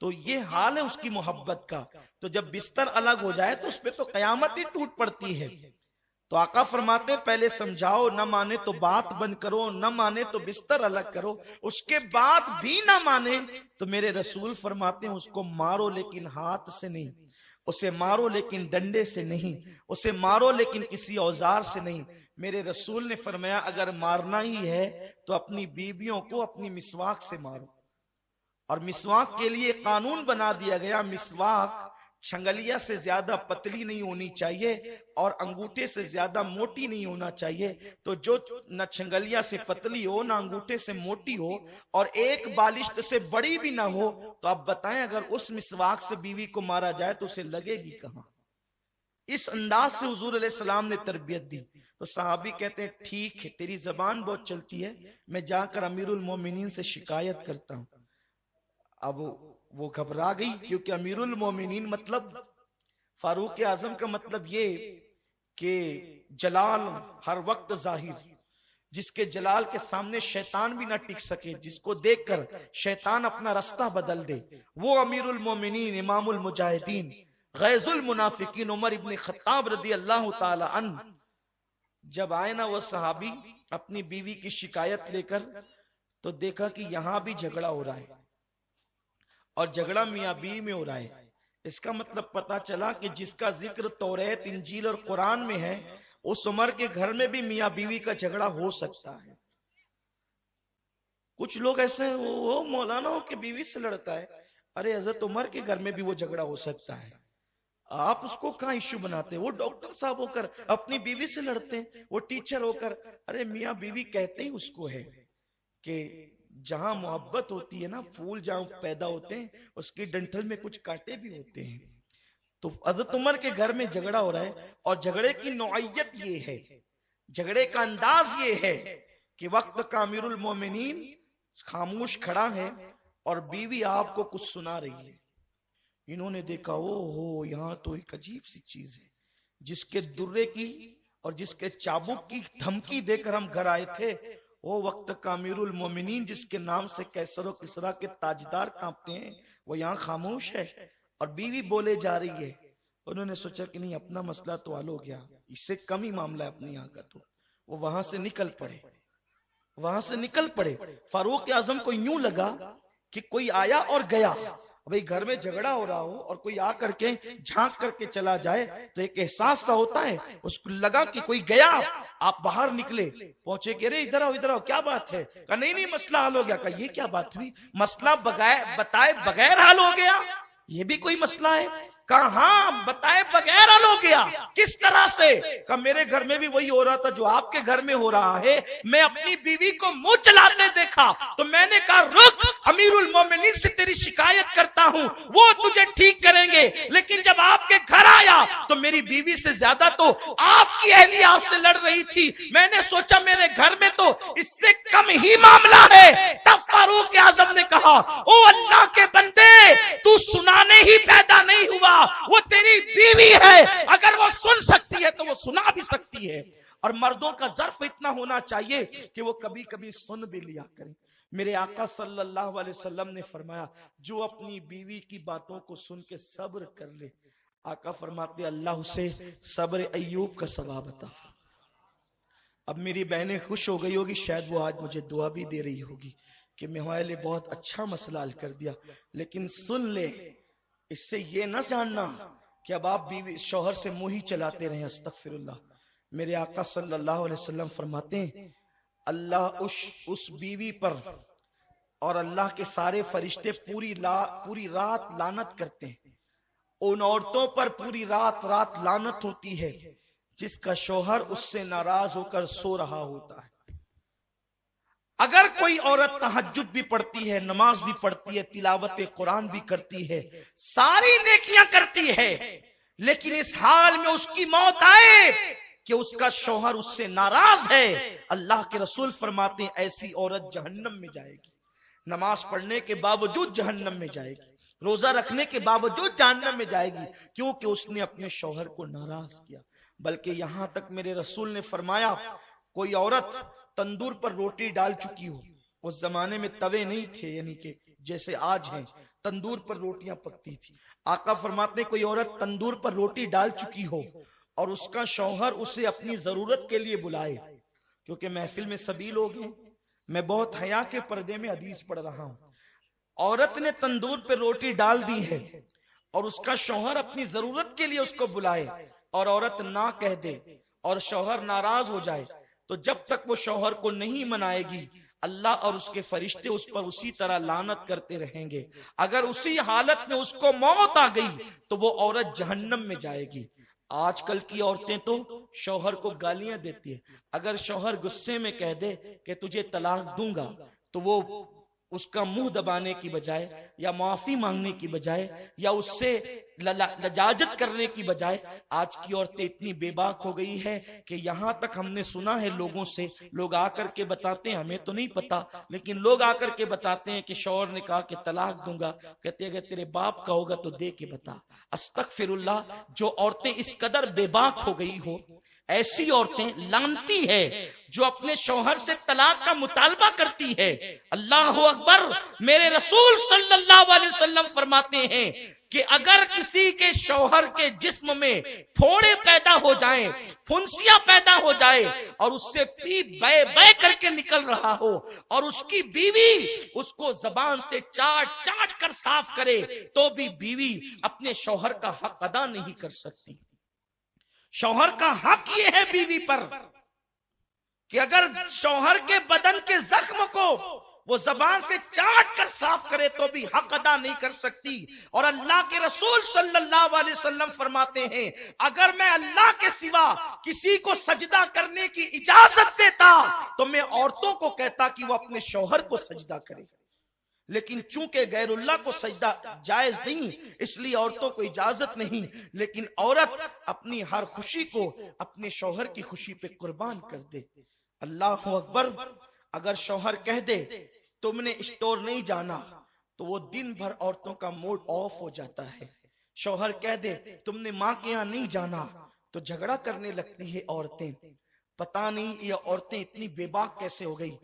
تو یہ حال ہے اس کی محبت کا۔ تو جب بستر الگ ہو جائے تو اس پہ تو قیامت ہی ٹوٹ پڑتی ہے۔ تو آقا فرماتے پہلے سمجھاؤ، نہ مانے تو بات بند کرو، نہ مانے تو بستر الگ کرو، اس کے بعد بھی نہ مانے تو میرے رسول فرماتے ہیں اس کو مارو لیکن ہاتھ سے نہیں، اسے مارو لیکن ڈنڈے سے نہیں، اسے مارو لیکن کسی اوزار سے نہیں۔ میرے رسول نے فرمایا اگر مارنا ہی ہے تو اپنی بیویوں کو اپنی مسواک سے مارو۔ اور مسواک کے لیے قانون بنا دیا گیا، مسواک چھنگلیا سے زیادہ پتلی نہیں ہونی چاہیے اور انگوٹھے سے زیادہ موٹی نہیں ہونا چاہیے۔ تو جو نہ چھنگلیا سے پتلی ہو نہ انگوٹھے سے موٹی ہو اور ایک بالشت سے بڑی بھی نہ ہو، تو آپ بتائیں اگر اس مسواک سے بیوی کو مارا جائے تو اسے لگے گی کہاں؟ اس انداز سے حضور علیہ السلام نے تربیت دی۔ تو صحابی کہتے ہیں ٹھیک ہے تیری زبان بہت چلتی ہے، میں جا کر امیر المومنین سے شکایت کرتا ہوں۔ اب وہ گھبرا گئی کیونکہ امیر المومنین مطلب فاروق اعظم کا مطلب یہ کہ جلال ہر وقت ظاہر، جس کے جلال کے سامنے شیطان بھی نہ ٹک سکے، جس کو دیکھ کر شیطان اپنا رستہ بدل دے، وہ امیر المومنین امام المجاہدین غیظ المنافقین عمر ابن خطاب رضی اللہ تعالی عنہ جب آئے نا وہ صحابی اپنی بیوی کی شکایت لے کر، تو دیکھا کہ یہاں بھی جھگڑا ہو رہا ہے اور جھگڑا میاں بیوی میں ہو رہا ہے۔ اس کا مطلب پتا چلا کہ جس کا ذکر توریت انجیل اور قرآن میں ہے اس عمر کے گھر میں بھی میاں بیوی کا جھگڑا ہو سکتا ہے۔ کچھ لوگ ایسے ہیں وہ مولانا ہو کے بیوی سے لڑتا ہے، ارے حضرت عمر کے گھر میں بھی وہ جھگڑا ہو سکتا ہے، آپ اس کو کہاں ایشو بناتے ہیں؟ وہ ڈاکٹر صاحب ہو کر اپنی بیوی سے لڑتے ہیں، وہ ٹیچر ہو کر، ارے میاں بیوی کہتے ہی اس کو ہے کہ جہاں محبت ہوتی ہے نا، پھول جہاں پیدا ہوتے ہیں اس کی ڈنٹل میں کچھ کانٹے بھی ہوتے ہیں۔ تو حضرت عمر کے گھر میں جھگڑا ہو رہا ہے اور جھگڑے کی نوعیت یہ ہے، جھگڑے کا انداز یہ ہے کہ وقت کا امیر المومنین خاموش کھڑا ہے اور بیوی آپ کو کچھ سنا رہی ہے۔ انہوں نے دیکھا او یہاں تو ایک عجیب سی چیز ہے، جس کے درے کی اور جس کے چابک کی دھمکی دے کر ہم گھر آئے تھے، وہ وقت کا امیر المومنین جس کے نام سے کیسر و کسرا کے تاجدار کانپتے ہیں، وہ یہاں خاموش ہے اور بیوی بولے جا رہی ہے۔ انہوں نے سوچا کہ نہیں اپنا مسئلہ تو حل ہو گیا، اس سے کم ہی معاملہ ہے اپنی یہاں کا، تو وہ وہاں سے نکل پڑے۔ فاروق اعظم کو یوں لگا کہ کوئی آیا اور گیا، بھئی گھر میں جھگڑا ہو رہا ہو اور کوئی آ کر کے جھانک کر کے چلا جائے تو ایک احساس سا ہوتا ہے، اس کو لگا کہ کوئی گیا۔ آپ باہر نکلے، پہنچے کہ رے ادھر آؤ کیا بات ہے؟ کہا نہیں مسئلہ حل ہو گیا۔ کہا یہ کیا بات ہوئی؟ مسئلہ بتائے بغیر حل ہو گیا، یہ بھی کوئی مسئلہ ہے؟ کہا ہاں بتائے بغیر حل ہو گیا۔ کس طرح سے؟ کہا میرے گھر میں بھی وہی ہو رہا تھا جو آپ کے گھر میں ہو رہا ہے، میں اپنی بیوی کو منہ چلاتے دیکھا تو میں نے کہا رک، امیر المومنین سے تیری شکایت کرتا ہوں، وہ تجھے ٹھیک کریں گے۔ لیکن جب آپ کے گھر آیا تو میری بیوی سے زیادہ تو آپ کی اہلیہ آپ سے لڑ رہی تھی، میں نے سوچا میرے گھر میں تو اس سے کم ہی معاملہ ہے۔ تب فاروق اعظم نے کہا او اللہ کے بندے، تو سنانے ہی پیدا نہیں ہوا، وہ تیری بیوی ہے، اگر وہ سن سکتی ہے تو وہ سنا بھی سکتی ہے۔ اور مردوں کا ظرف اتنا ہونا چاہیے کہ وہ کبھی کبھی سن بھی لیا کریں۔ میرے آقا صلی اللہ علیہ وسلم نے فرمایا جو اپنی بیوی کی باتوں کو سن کے صبر کر لے، آقا فرماتے اللہ اسے صبر ایوب کا ثواب عطا فرمائے۔ اب میری بہنیں خوش ہو گئی ہوگی، شاید وہ آج مجھے دعا بھی دے رہی ہوگی کہ میں ہمارے لیے بہت اچھا مسئلہ حل کر دیا، لیکن سن لے، اس سے یہ نہ جاننا کہ اب آپ بیوی شوہر سے منہ ہی چلاتے رہیں۔ استغفر اللہ۔ میرے آقا صلی اللہ علیہ وسلم فرماتے ہیں اللہ اس بیوی پر اور اللہ کے سارے فرشتے پوری رات لعنت کرتے ہیں، ان عورتوں پر پوری رات لعنت ہوتی ہے جس کا شوہر اس سے ناراض ہو کر سو رہا ہوتا ہے۔ اگر کوئی عورت تہجد بھی پڑھتی ہے، نماز بھی پڑھتی ہے، تلاوت قرآن بھی کرتی ہے، ساری نیکیاں کرتی ہے، لیکن اس حال میں اس کی موت آئے کہ اس کا شوہر اس سے ناراض ہے، اللہ کے رسول فرماتے ہیں ایسی عورت جہنم میں جائے گی، نماز پڑھنے کے باوجود جہنم میں جائے گی، روزہ رکھنے کے باوجود جہنم میں جائے گی، کیونکہ اس نے اپنے شوہر کو ناراض کیا۔ بلکہ یہاں تک میرے رسول نے فرمایا کوئی عورت تندور پر روٹی ڈال چکی ہو، اس زمانے میں توے نہیں تھے یعنی کہ جیسے آج ہیں، تندور پر روٹیاں پکتی تھی، آقا فرماتے کوئی عورت تندور پر روٹی ڈال چکی ہو اور اس کا شوہر اسے اپنی ضرورت کے لیے بلائے، کیونکہ محفل میں سبھی لوگ ہیں، میں بہت حیا کے پردے میں حدیث پڑھ رہا ہوں، عورت نے تندور پہ روٹی ڈال دی ہے اور اس کا شوہر اپنی ضرورت کے لیے اس کو بلائے اور عورت نہ کہہ دے اور شوہر ناراض ہو جائے تو جب تک وہ شوہر کو نہیں منائے گی اللہ اور اس کے فرشتے اس پر اسی طرح لعنت کرتے رہیں گے۔ اگر اسی حالت میں اس کو موت آ گئی تو وہ عورت جہنم میں جائے گی۔ آج کل کی عورتیں تو شوہر کو گالیاں دیتی ہے، اگر شوہر غصے میں کہہ دے کہ تجھے طلاق دوں گا تو وہ اس کا منہ دبانے کی بجائے یا معافی مانگنے کی بجائے یا اس سے لجاجت کرنے کی بجائے آج کی عورتیں اتنی بے باک ہو گئی ہے کہ یہاں تک ہم نے سنا ہے لوگوں سے، لوگ آ کر کے بتاتے ہیں، ہمیں تو نہیں پتا لیکن لوگ آ کر کے بتاتے ہیں کہ شوہر نے کہا کہ طلاق دوں گا، کہتے ہیں اگر تیرے باپ کا ہوگا تو دے کے بتا۔ استغفر اللہ۔ جو عورتیں اس قدر بے باک ہو گئی ہو، ایسی عورتیں لعنتی ہے جو اپنے شوہر سے طلاق کا مطالبہ کرتی ہے۔ اللہ اکبر۔ میرے رسول صلی اللہ علیہ وسلم فرماتے ہیں کہ اگر کسی کے شوہر کے جسم میں پھوڑے پیدا ہو جائیں، پھنسیاں پیدا ہو جائے اور اس سے پی بے بے کر کے نکل رہا ہو اور اس کی بیوی اس کو زبان سے چاٹ چاٹ کر صاف کرے تو بھی بیوی اپنے شوہر کا حق ادا نہیں کر سکتی۔ شوہر کا حق یہ ہے بیوی پر کہ اگر شوہر کے بدن کے زخم کو وہ زبان سے چاٹ کر صاف کرے تو بھی حق ادا نہیں کر سکتی۔ اور اللہ کے رسول صلی اللہ علیہ وسلم فرماتے ہیں اگر میں اللہ کے سوا کسی کو سجدہ کرنے کی اجازت دیتا تو میں عورتوں کو کہتا کہ وہ اپنے شوہر کو سجدہ کرے، لیکن چونکہ غیر اللہ کو سجدہ جائز نہیں اس لیے عورتوں کو اجازت نہیں، لیکن عورت اپنی ہر خوشی کو اپنے شوہر کی خوشی پہ قربان کر دے۔ اللہ اکبر۔ اگر شوہر کہہ دے تم نے اسٹور نہیں جانا تو وہ دن بھر عورتوں کا موڈ آف ہو جاتا ہے۔ شوہر کہہ دے تم نے ماں کے یہاں نہیں جانا تو جھگڑا کرنے لگتی ہے عورتیں۔ پتہ نہیں یہ عورتیں اتنی بے باک کیسے ہو گئی۔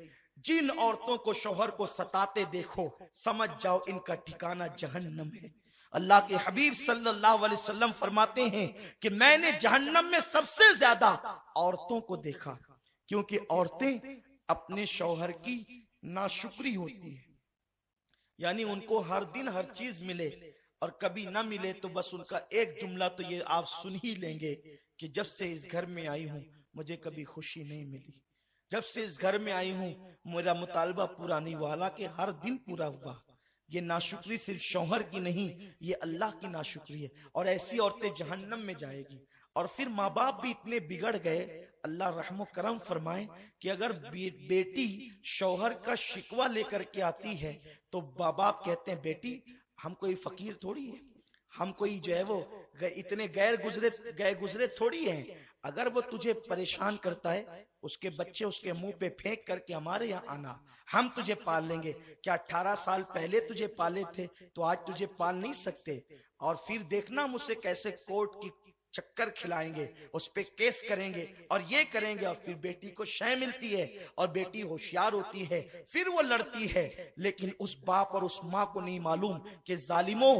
جن عورتوں کو شوہر کو ستاتے دیکھو سمجھ جاؤ ان کا ٹھکانہ جہنم ہے۔ اللہ کے حبیب صلی اللہ علیہ وسلم فرماتے ہیں کہ میں نے جہنم میں سب سے زیادہ عورتوں کو دیکھا، کیونکہ عورتیں اپنے شوہر کی ناشکری ہوتی ہے، یعنی ان کو ہر دن ہر چیز ملے اور کبھی نہ ملے تو بس ان کا ایک جملہ تو یہ آپ سن ہی لیں گے کہ جب سے اس گھر میں آئی ہوں مجھے کبھی خوشی نہیں ملی، جب سے اس گھر میں آئی ہوں میرا مطالبہ پورا نہیں ہوا، حالانکہ ہر دن پورا ہوا۔ یہ ناشکری صرف شوہر کی نہیں، یہ اللہ کی ناشکری ہے، اور ایسی عورتیں جہنم میں جائے گی۔ اور پھر ماں باپ بھی اتنے بگڑ گئے، اللہ رحم و کرم فرمائے کہ اگر بیٹی شوہر کا شکوہ لے کر کے آتی ہے تو ماں باپ کہتے ہیں بیٹی ہم کوئی فقیر تھوڑی ہے، ہم کوئی جو ہے وہ اتنے غیر گزرے تھوڑی ہیں، اگر وہ تجھے پریشان کرتا ہے اس کے بچے اس کے منہ پہ پھینک کر کے ہمارے یہاں آنا، ہم تجھے پال لیں گے۔ کیا 18 سال پہلے تجھے پالے تھے تو آج تجھے پال نہیں سکتے؟ اور پھر دیکھنا مجھ سے کیسے کورٹ کی چکر کھلائیں گے، اس پہ کیس کریں گے اور یہ کریں گے۔ اور پھر بیٹی کو شے ملتی ہے اور بیٹی ہوشیار ہوتی ہے، پھر وہ لڑتی ہے، لیکن اس باپ اور اس ماں کو نہیں معلوم کہ ظالموں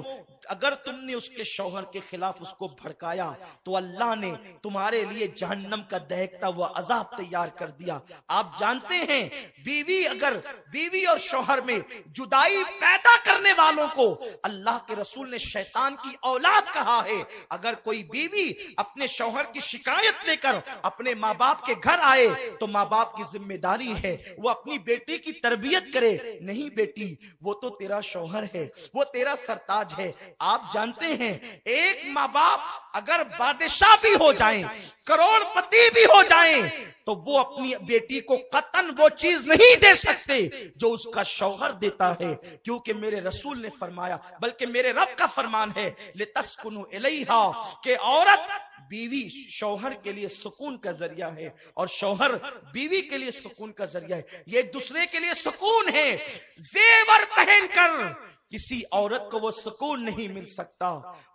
اگر تم نے اس کے شوہر کے خلاف اس کو بھڑکایا تو اللہ نے تمہارے لیے جہنم کا دہکتا ہوا عذاب تیار کر دیا۔ آپ جانتے ہیں بیوی اور شوہر میں جدائی پیدا کرنے والوں کو اللہ کے رسول نے شیطان کی اولاد کہا ہے۔ اگر کوئی بیوی اپنے شوہر کی شکایت لے کر اپنے ماں باپ کے گھر آئے تو ماں باپ کی ذمہ داری ہے وہ اپنی بیٹی کی تربیت کرے، نہیں بیٹی وہ تو تیرا شوہر ہے، وہ تیرا سرتاج ہے۔ آپ جانتے ہیں ایک ماں باپ اگر بادشاہ بھی ہو جائیں، کروڑ پتی بھی ہو جائیں، تو وہ اپنی بیٹی کو قطعاً وہ چیز نہیں دے سکتے جو اس کا شوہر دیتا ہے، کیونکہ میرے رسول نے فرمایا، بلکہ میرے رب کا فرمان ہے لِتَسْكُنُوا إِلَيْهَا، کہ عورت بیوی شوہر کے لیے سکون کا ذریعہ ہے اور شوہر بیوی کے لیے سکون کا ذریعہ ہے، یہ ایک دوسرے کے لیے سکون ہے۔ زیور پہن کر کسی عورت کو وہ سکون نہیں مل سکتا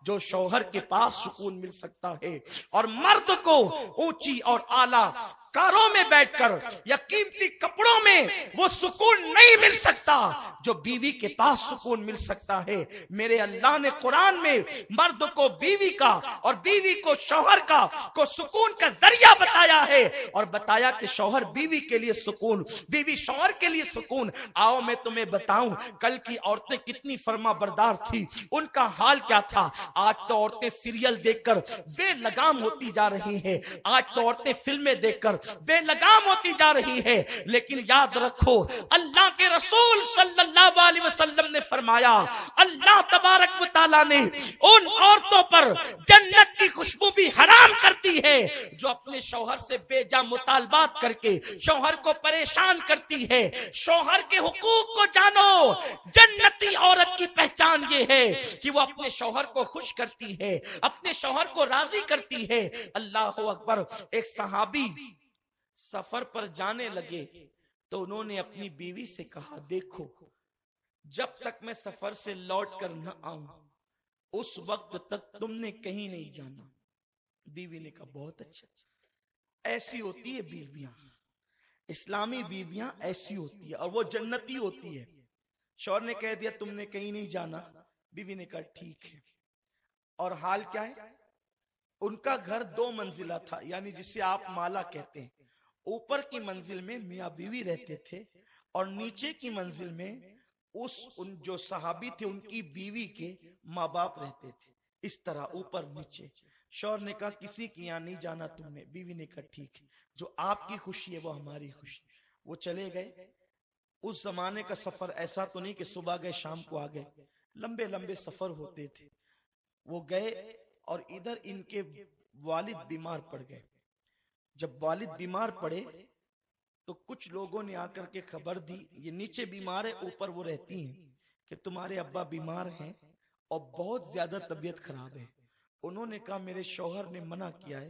جو شوہر کے پاس سکون مل سکتا ہے، اور مرد کو اونچی اور اعلیٰ کاروں میں بیٹھ کر یا قیمتی کپڑوں میں وہ سکون نہیں مل سکتا جو بیوی کے پاس سکون مل سکتا ہے۔ میرے اللہ نے قرآن میں مرد کو بیوی کا اور بیوی کو شوہر کا کو سکون کا ذریعہ بتایا ہے، اور بتایا کہ شوہر بیوی کے لیے سکون، بیوی شوہر کے لیے سکون۔ آؤ میں تمہیں بتاؤں کل کی عورتیں کتنی فرما بردار تھی، ان کا حال کیا تھا۔ آج تو عورتیں سیریل دیکھ کر بے لگام ہوتی جا رہی ہیں، آج تو عورتیں فلمیں دیکھ کر بے لگام ہوتی جا رہی ہے، لیکن یاد رکھو اللہ کے رسول صلی اللہ علیہ وسلم نے فرمایا، اللہ تبارک و تعالیٰ نے ان عورتوں پر جنت کی خوشبو بھی حرام کرتی ہے جو اپنے شوہر سے بے جا مطالبات کر کے شوہر کو پریشان کرتی ہے۔ شوہر کے حقوق کو جانو، جنتی عورت کی پہچان یہ ہے کہ وہ اپنے شوہر کو خوش کرتی ہے، اپنے شوہر کو راضی کرتی ہے۔ اللہ اکبر۔ ایک صحابی سفر پر جانے لگے تو انہوں نے اپنی بیوی سے کہا، دیکھو جب تک میں سفر سے لوٹ کر نہ آؤں اس وقت تک تم نے کہیں نہیں جانا۔ بیوی نے کہا بہت اچھا۔ ایسی ہوتی ہے بیویاں، اسلامی بیویاں ایسی ہوتی ہے اور وہ جنتی ہوتی ہے۔ شوہر نے کہہ دیا تم نے کہیں نہیں جانا، بیوی نے کہا ٹھیک ہے۔ اور حال کیا ہے، ان کا گھر 2 منزلہ تھا، یعنی جسے آپ مالا کہتے ہیں۔ اوپر کی منزل میں میاں بیوی رہتے تھے اور نیچے کی منزل میں ان جو صحابی تھے ان کی بیوی کے ماں باپ رہتے تھے، اس طرح اوپر نیچے۔ شوہر نے کہا کسی کی یہاں نہیں جانا تم نے، بیوی نے کہا ٹھیک ہے، جو آپ کی خوشی ہے وہ ہماری خوشی۔ وہ چلے گئے۔ اس زمانے کا سفر ایسا تو نہیں کہ صبح گئے شام کو آ گئے، لمبے لمبے سفر ہوتے تھے۔ وہ گئے اور ادھر ان کے والد بیمار پڑ گئے۔ جب والد بیمار پڑے تو کچھ لوگوں نے آ کر کے خبر دی، یہ نیچے بیمار ہے اوپر وہ رہتی ہیں، کہ تمہارے ابا بیمار ہیں اور بہت زیادہ طبیعت خراب ہے۔ انہوں نے کہا میرے شوہر نے منع کیا ہے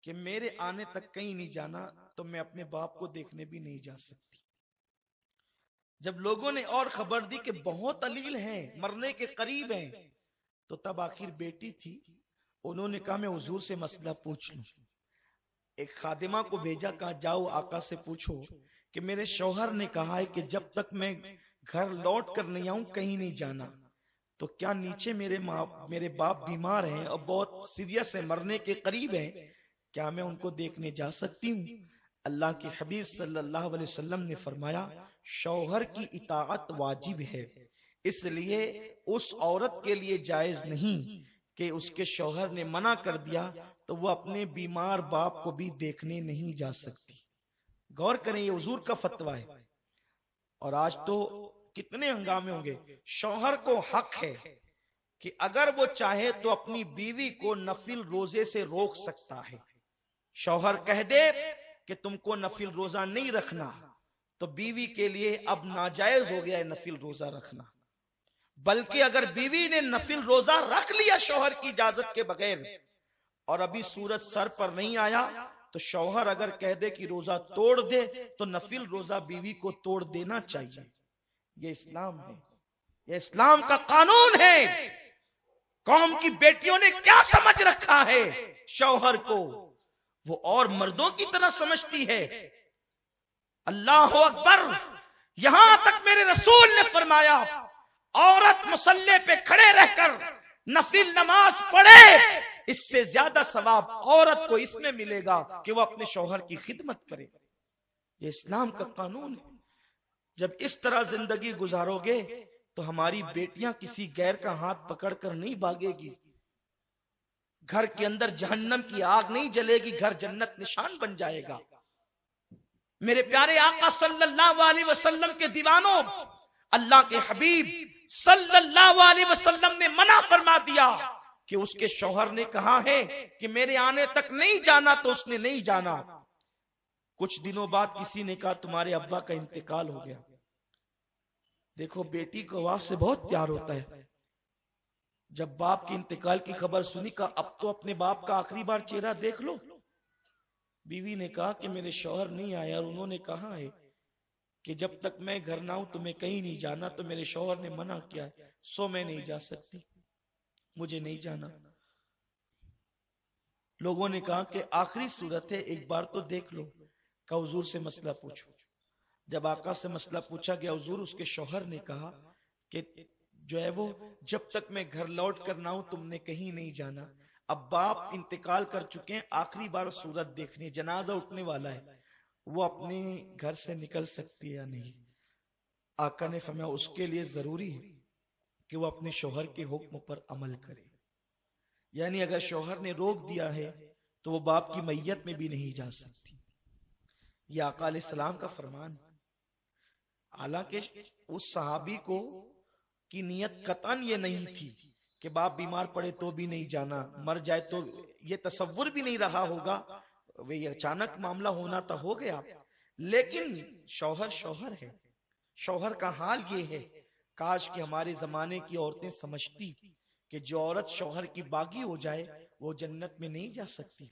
کہ میرے آنے تک کہیں نہیں جانا، تو میں اپنے باپ کو دیکھنے بھی نہیں جا سکتی۔ جب لوگوں نے اور خبر دی کہ بہت علیل ہیں، مرنے کے قریب ہیں، تو تب آخر بیٹی تھی، انہوں نے کہا میں حضور سے مسئلہ پوچھ لوں۔ ایک خادمہ کو بھیجا، کہا جاؤ آقا سے پوچھو کہ میرے شوہر نے کہا ہے کہ جب تک میں گھر لوٹ کر نہیں آؤں کہیں نہیں جانا۔ تو کیا نیچے میرے باپ بیمار ہیں اور بہت سیریس ہے، مرنے کے قریب ہیں، کیا میں ان کو دیکھنے جا سکتی ہوں؟ اللہ کے حبیب صلی اللہ علیہ وسلم نے فرمایا شوہر کی اطاعت واجب ہے، اس لیے اس عورت کے لیے جائز نہیں کہ اس کے شوہر نے منع کر دیا تو وہ اپنے بیمار باپ کو بھی دیکھنے نہیں جا سکتی۔ غور کریں، یہ حضور کا فتویٰ ہے۔ اور آج تو کتنے ہنگامے ہوں گے۔ شوہر کو حق ہے کہ اگر وہ چاہے تو اپنی بیوی کو نفل روزے سے روک سکتا ہے۔ شوہر کہہ دے کہ تم کو نفل روزہ نہیں رکھنا تو بیوی کے لیے اب ناجائز ہو گیا ہے نفل روزہ رکھنا، بلکہ اگر بیوی نے نفل روزہ رکھ لیا شوہر کی اجازت کے بغیر اور ابھی سورج سر پر نہیں آیا تو شوہر اگر کہہ دے کہ روزہ توڑ دے تو نفل روزہ بیوی کو توڑ دینا چاہیے۔ یہ اسلام ہے، یہ اسلام کا قانون ہے۔ قوم کی بیٹیوں نے کیا سمجھ رکھا ہے شوہر کو، وہ اور مردوں کی طرح سمجھتی ہے۔ اللہ اکبر! یہاں تک میرے رسول نے فرمایا عورت مصلی پہ کھڑے رہ کر نفل نماز پڑھے، اس سے زیادہ ثواب عورت کو اس میں ملے گا کہ وہ اپنے شوہر کی خدمت کرے۔ یہ اسلام کا قانون ہے۔ جب اس طرح زندگی گزارو گے تو ہماری بیٹیاں کسی غیر کا ہاتھ پکڑ کر نہیں بھاگے گی، گھر کے اندر جہنم کی آگ نہیں جلے گی، گھر جنت نشان بن جائے گا۔ میرے پیارے آقا صلی اللہ علیہ وسلم کے دیوانوں، اللہ کے حبیب صلی اللہ علیہ وسلم نے منع فرما دیا کہ اس کے شوہر نے کہا ہے کہ میرے آنے تک نہیں جانا تو اس نے نہیں جانا۔ کچھ دنوں بعد کسی نے کہا تمہارے ابا کا انتقال ہو گیا۔ دیکھو بیٹی کو آواز سے بہت پیار ہوتا ہے۔ جب باپ کی انتقال کی خبر سنی کہا اب تو اپنے باپ کا آخری بار چہرہ دیکھ لو۔ بیوی نے کہا کہ میرے شوہر نہیں آیا اور انہوں نے کہا ہے کہ جب تک میں گھر نہ ہوں تمہیں کہیں نہیں جانا، تو میرے شوہر نے منع کیا ہے سو میں نہیں جا سکتی، مجھے نہیں جانا۔ لوگوں نے کہا کہ آخری صورت ہے ایک بار تو دیکھ لو، کہ حضور سے مسئلہ پوچھو۔ جب آقا سے مسئلہ پوچھا گیا حضور اس کے شوہر نے کہا کہ جو ہے وہ جب تک میں گھر لوٹ کر نہ ہوں تم نے کہیں نہیں جانا۔ اب باپ انتقال کر چکے ہیں، آخری بار صورت دیکھنی، جنازہ اٹھنے والا ہے، وہ اپنے گھر سے نکل سکتی ہے یا نہیں؟ آقا نے فرمایا اس کے لیے ضروری ہے کہ وہ اپنے شوہر کے حکم پر عمل کرے، یعنی اگر شوہر نے روک دیا ہے تو وہ باپ کی میت میں بھی نہیں جا سکتی۔ یہ آقا علیہ السلام کا فرمان۔ حالانکہ اس صحابی کو کی نیت قطعاً یہ نہیں تھی کہ باپ بیمار پڑے تو بھی نہیں جانا، مر جائے تو یہ تصور بھی نہیں رہا ہوگا، وہ اچانک معاملہ ہونا تو ہو گیا، لیکن شوہر ہے، شوہر کا حال یہ ہے۔ کاش کہ ہمارے زمانے کی عورتیں سمجھتی کہ جو عورت شوہر کی باغی ہو جائے وہ جنت میں نہیں جا سکتی،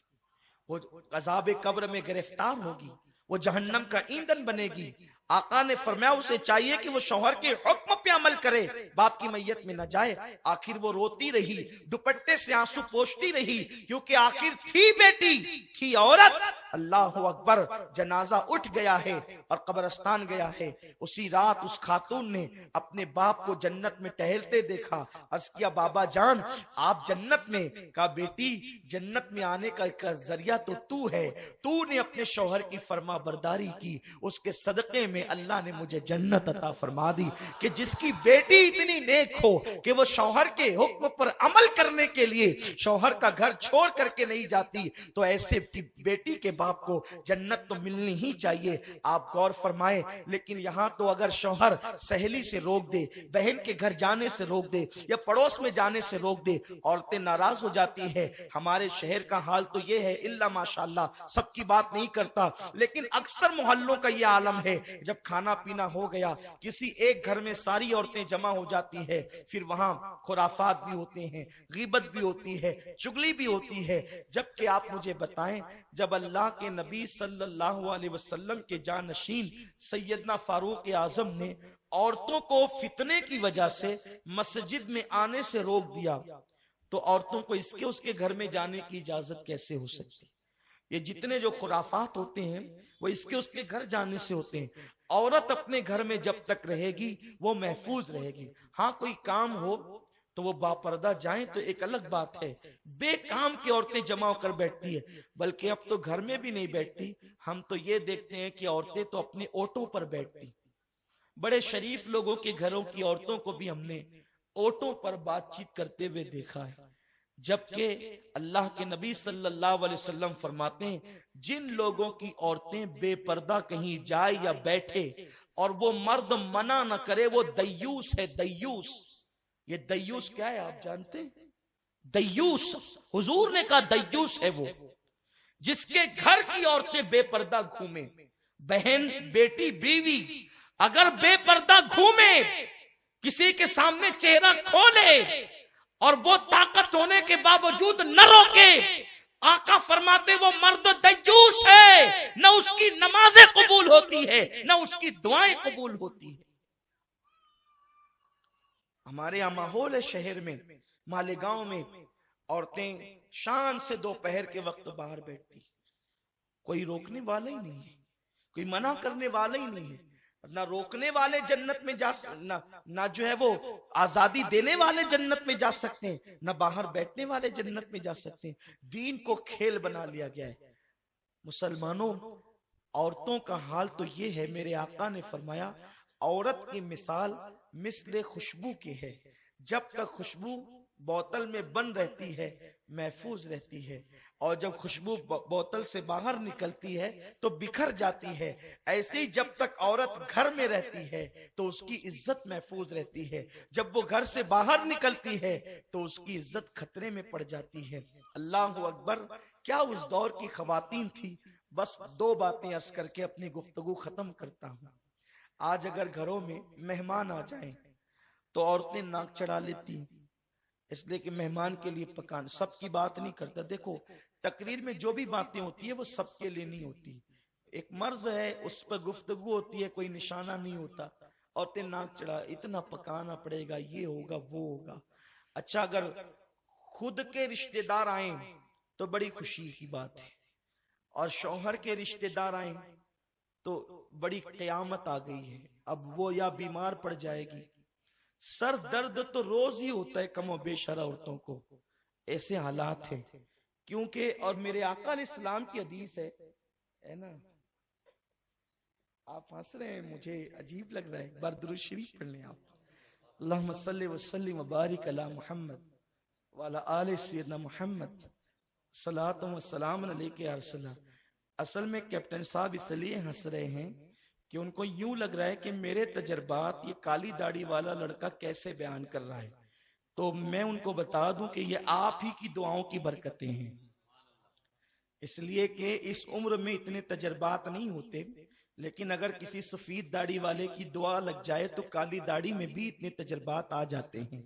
وہ عذاب قبر میں گرفتار ہوگی، وہ جہنم کا ایندھن بنے گی۔ آقا نے فرمایا اسے چاہیے کہ وہ شوہر کے حکم پہ عمل کرے، باپ کی میت میں نہ جائے۔ آخر وہ روتی رہی، دوپٹے سے آنسو پوچھتی رہی، کیونکہ آخر تھی بیٹی، تھی عورت۔ اللہ اکبر! جنازہ اٹھ گیا ہے اور قبرستان گیا ہے۔ اسی رات اس خاتون نے اپنے باپ کو جنت میں ٹہلتے دیکھا، عرض کیا بابا جان آپ جنت میں؟ کہا بیٹی جنت میں آنے کا ایک ذریعہ تو ہے، تو نے اپنے شوہر کی فرما برداری کی، اس کے صدقے میں اللہ نے مجھے جنت عطا فرما دی۔ کہ جس کی بیٹی اتنی نیک ہو کہ وہ شوہر کے حکم پر عمل کرنے کے لیے شوہر کا گھر چھوڑ کر کے نہیں جاتی، تو ایسے بیٹی کے باپ کو جنت تو ملنی ہی چاہیے۔ آپ غور فرمائیں، لیکن یہاں تو اگر شوہر سہیلی سے روک دے، بہن کے گھر جانے سے روک دے یا پڑوس میں جانے سے روک دے، عورتیں ناراض ہو جاتی ہیں۔ ہمارے شہر کا حال تو یہ ہے، اللہ ماشاءاللہ سب کی بات نہیں کرتا، لیکن اکثر محلوں کا یہ عالم ہے، جب کھانا پینا ہو گیا کسی ایک گھر میں ساری عورتیں جمع ہو جاتی ہیں، پھر وہاں خرافات بھی ہوتے ہیں، غیبت بھی ہوتی ہے، چغلی بھی ہوتی ہے۔ جبکہ آپ مجھے بتائیں جب اللہ کے نبی صلی اللہ علیہ وسلم کے جانشین سیدنا فاروق اعظم نے عورتوں کو فتنے کی وجہ سے مسجد میں آنے سے روک دیا، تو عورتوں کو اس کے گھر میں جانے کی اجازت کیسے ہو سکتی؟ یہ جتنے جو خرافات ہوتے ہیں وہ اس کے گھر جانے سے ہوتے ہیں۔ عورت اپنے گھر میں جب تک رہے گی وہ محفوظ رہے گی۔ ہاں کوئی کام ہو تو وہ باپردہ جائیں تو ایک الگ بات ہے. بے کام کی عورتیں جمع ہو کر بیٹھتی ہے, بلکہ اب تو گھر میں بھی نہیں بیٹھتی. ہم تو یہ دیکھتے ہیں کہ عورتیں تو اپنے اوٹوں پر بیٹھتی. بڑے شریف لوگوں کے گھروں کی عورتوں کو بھی ہم نے اوٹوں پر بات چیت کرتے ہوئے دیکھا ہے. جبکہ اللہ کے نبی صلی اللہ علیہ وسلم فرماتے ہیں جن لوگوں کی عورتیں بے پردہ کہیں جائے یا بیٹھے اور وہ مرد منع نہ کرے, وہ دیوس ہے. دیوس, یہ دیوس کیا ہے آپ جانتے ہیں؟ دیوس, حضور نے کہا دیوس ہے وہ جس کے گھر کی عورتیں بے پردہ گھومیں. بہن, بیٹی, بیوی اگر بے پردہ گھومے, کسی کے سامنے چہرہ کھولے اور وہ طاقت ہونے کے باوجود نہ روکے, آقا فرماتے وہ مرد دیوس ہے. نہ اس کی نمازیں قبول ہوتی ہے, نہ اس کی دعائیں قبول ہوتی ہے. ہمارے یہاں ماحول ہے شہر میں, مالیگاؤں میں عورتیں شان سے دوپہر کے وقت باہر بیٹھتی, کوئی روکنے والا ہی نہیں ہے, کوئی منع کرنے والا ہی نہیں ہے. نہ روکنے والے جنت میں جا نہ جو ہے وہ آزادی دینے والے جنت میں جا سکتے ہیں, نہ باہر بیٹھنے والے جنت میں جا سکتے ہیں. دین کو کھیل بنا لیا گیا ہے. مسلمانوں, عورتوں کا حال تو یہ ہے, میرے آقا نے فرمایا عورت کی مثال مثل خوشبو کی ہے. جب تک خوشبو بوتل میں بند رہتی ہے محفوظ رہتی ہے, اور جب خوشبو بوتل سے باہر نکلتی ہے تو بکھر جاتی ہے. ایسے ہی جب تک عورت گھر میں رہتی ہے تو اس کی عزت محفوظ رہتی ہے, جب وہ گھر سے باہر نکلتی ہے تو اس کی عزت خطرے میں پڑ جاتی ہے. اللہ اکبر, کیا اس دور کی خواتین تھی. بس دو باتیں عرض کر کے اپنی گفتگو ختم کرتا ہوں. آج اگر گھروں میں مہمان آ جائیں تو عورتیں ناک چڑھا لیتی ہیں, اس لیے کہ مہمان کے لیے پکان. سب کی بات نہیں کرتا. دیکھو تقریر میں جو بھی باتیں ہوتی ہے وہ سب کے لیے نہیں ہوتی. ایک مرض ہے, اس پر گفتگو ہوتی ہے, کوئی نشانہ نہیں ہوتا. عورتیں ناک چڑھا, اتنا پکانا پڑے گا, یہ ہوگا وہ ہوگا. اچھا اگر خود کے رشتہ دار آئیں تو بڑی خوشی کی بات ہے, اور شوہر کے رشتہ دار آئیں تو بڑی قیامت آ گئی ہے. اب وہ یا بیمار پڑ جائے گی. سر درد تو روز ہی ہوتا ہے کم و بیش عورتوں کو. ایسے حالات ہیں. کیونکہ اور میرے آقا علیہ السلام کی حدیث ہے نا, آپ ہنس رہے ہیں, مجھے عجیب لگ رہا ہے. ایک بار درود شریف پڑھ لیں آپ. اللہم صلی وسلم وبارک علی محمد وعلی آل سیدنا محمد صلاۃ و سلام علیک یا رسول اللہ. اصل میں کیپٹن صاحب اس لیے ہنس رہے ہیں کہ ان کو یوں لگ رہا ہے کہ میرے تجربات یہ کالی داڑھی والا لڑکا کیسے بیان کر رہا ہے. تو میں ان کو بتا دوں کہ یہ آپ ہی کی دعاؤں کی برکتیں ہیں. اس لیے کہ اس عمر میں اتنے تجربات نہیں ہوتے, لیکن اگر کسی سفید داڑھی والے کی دعا لگ جائے تو کالی داڑھی میں بھی اتنے تجربات آ جاتے ہیں.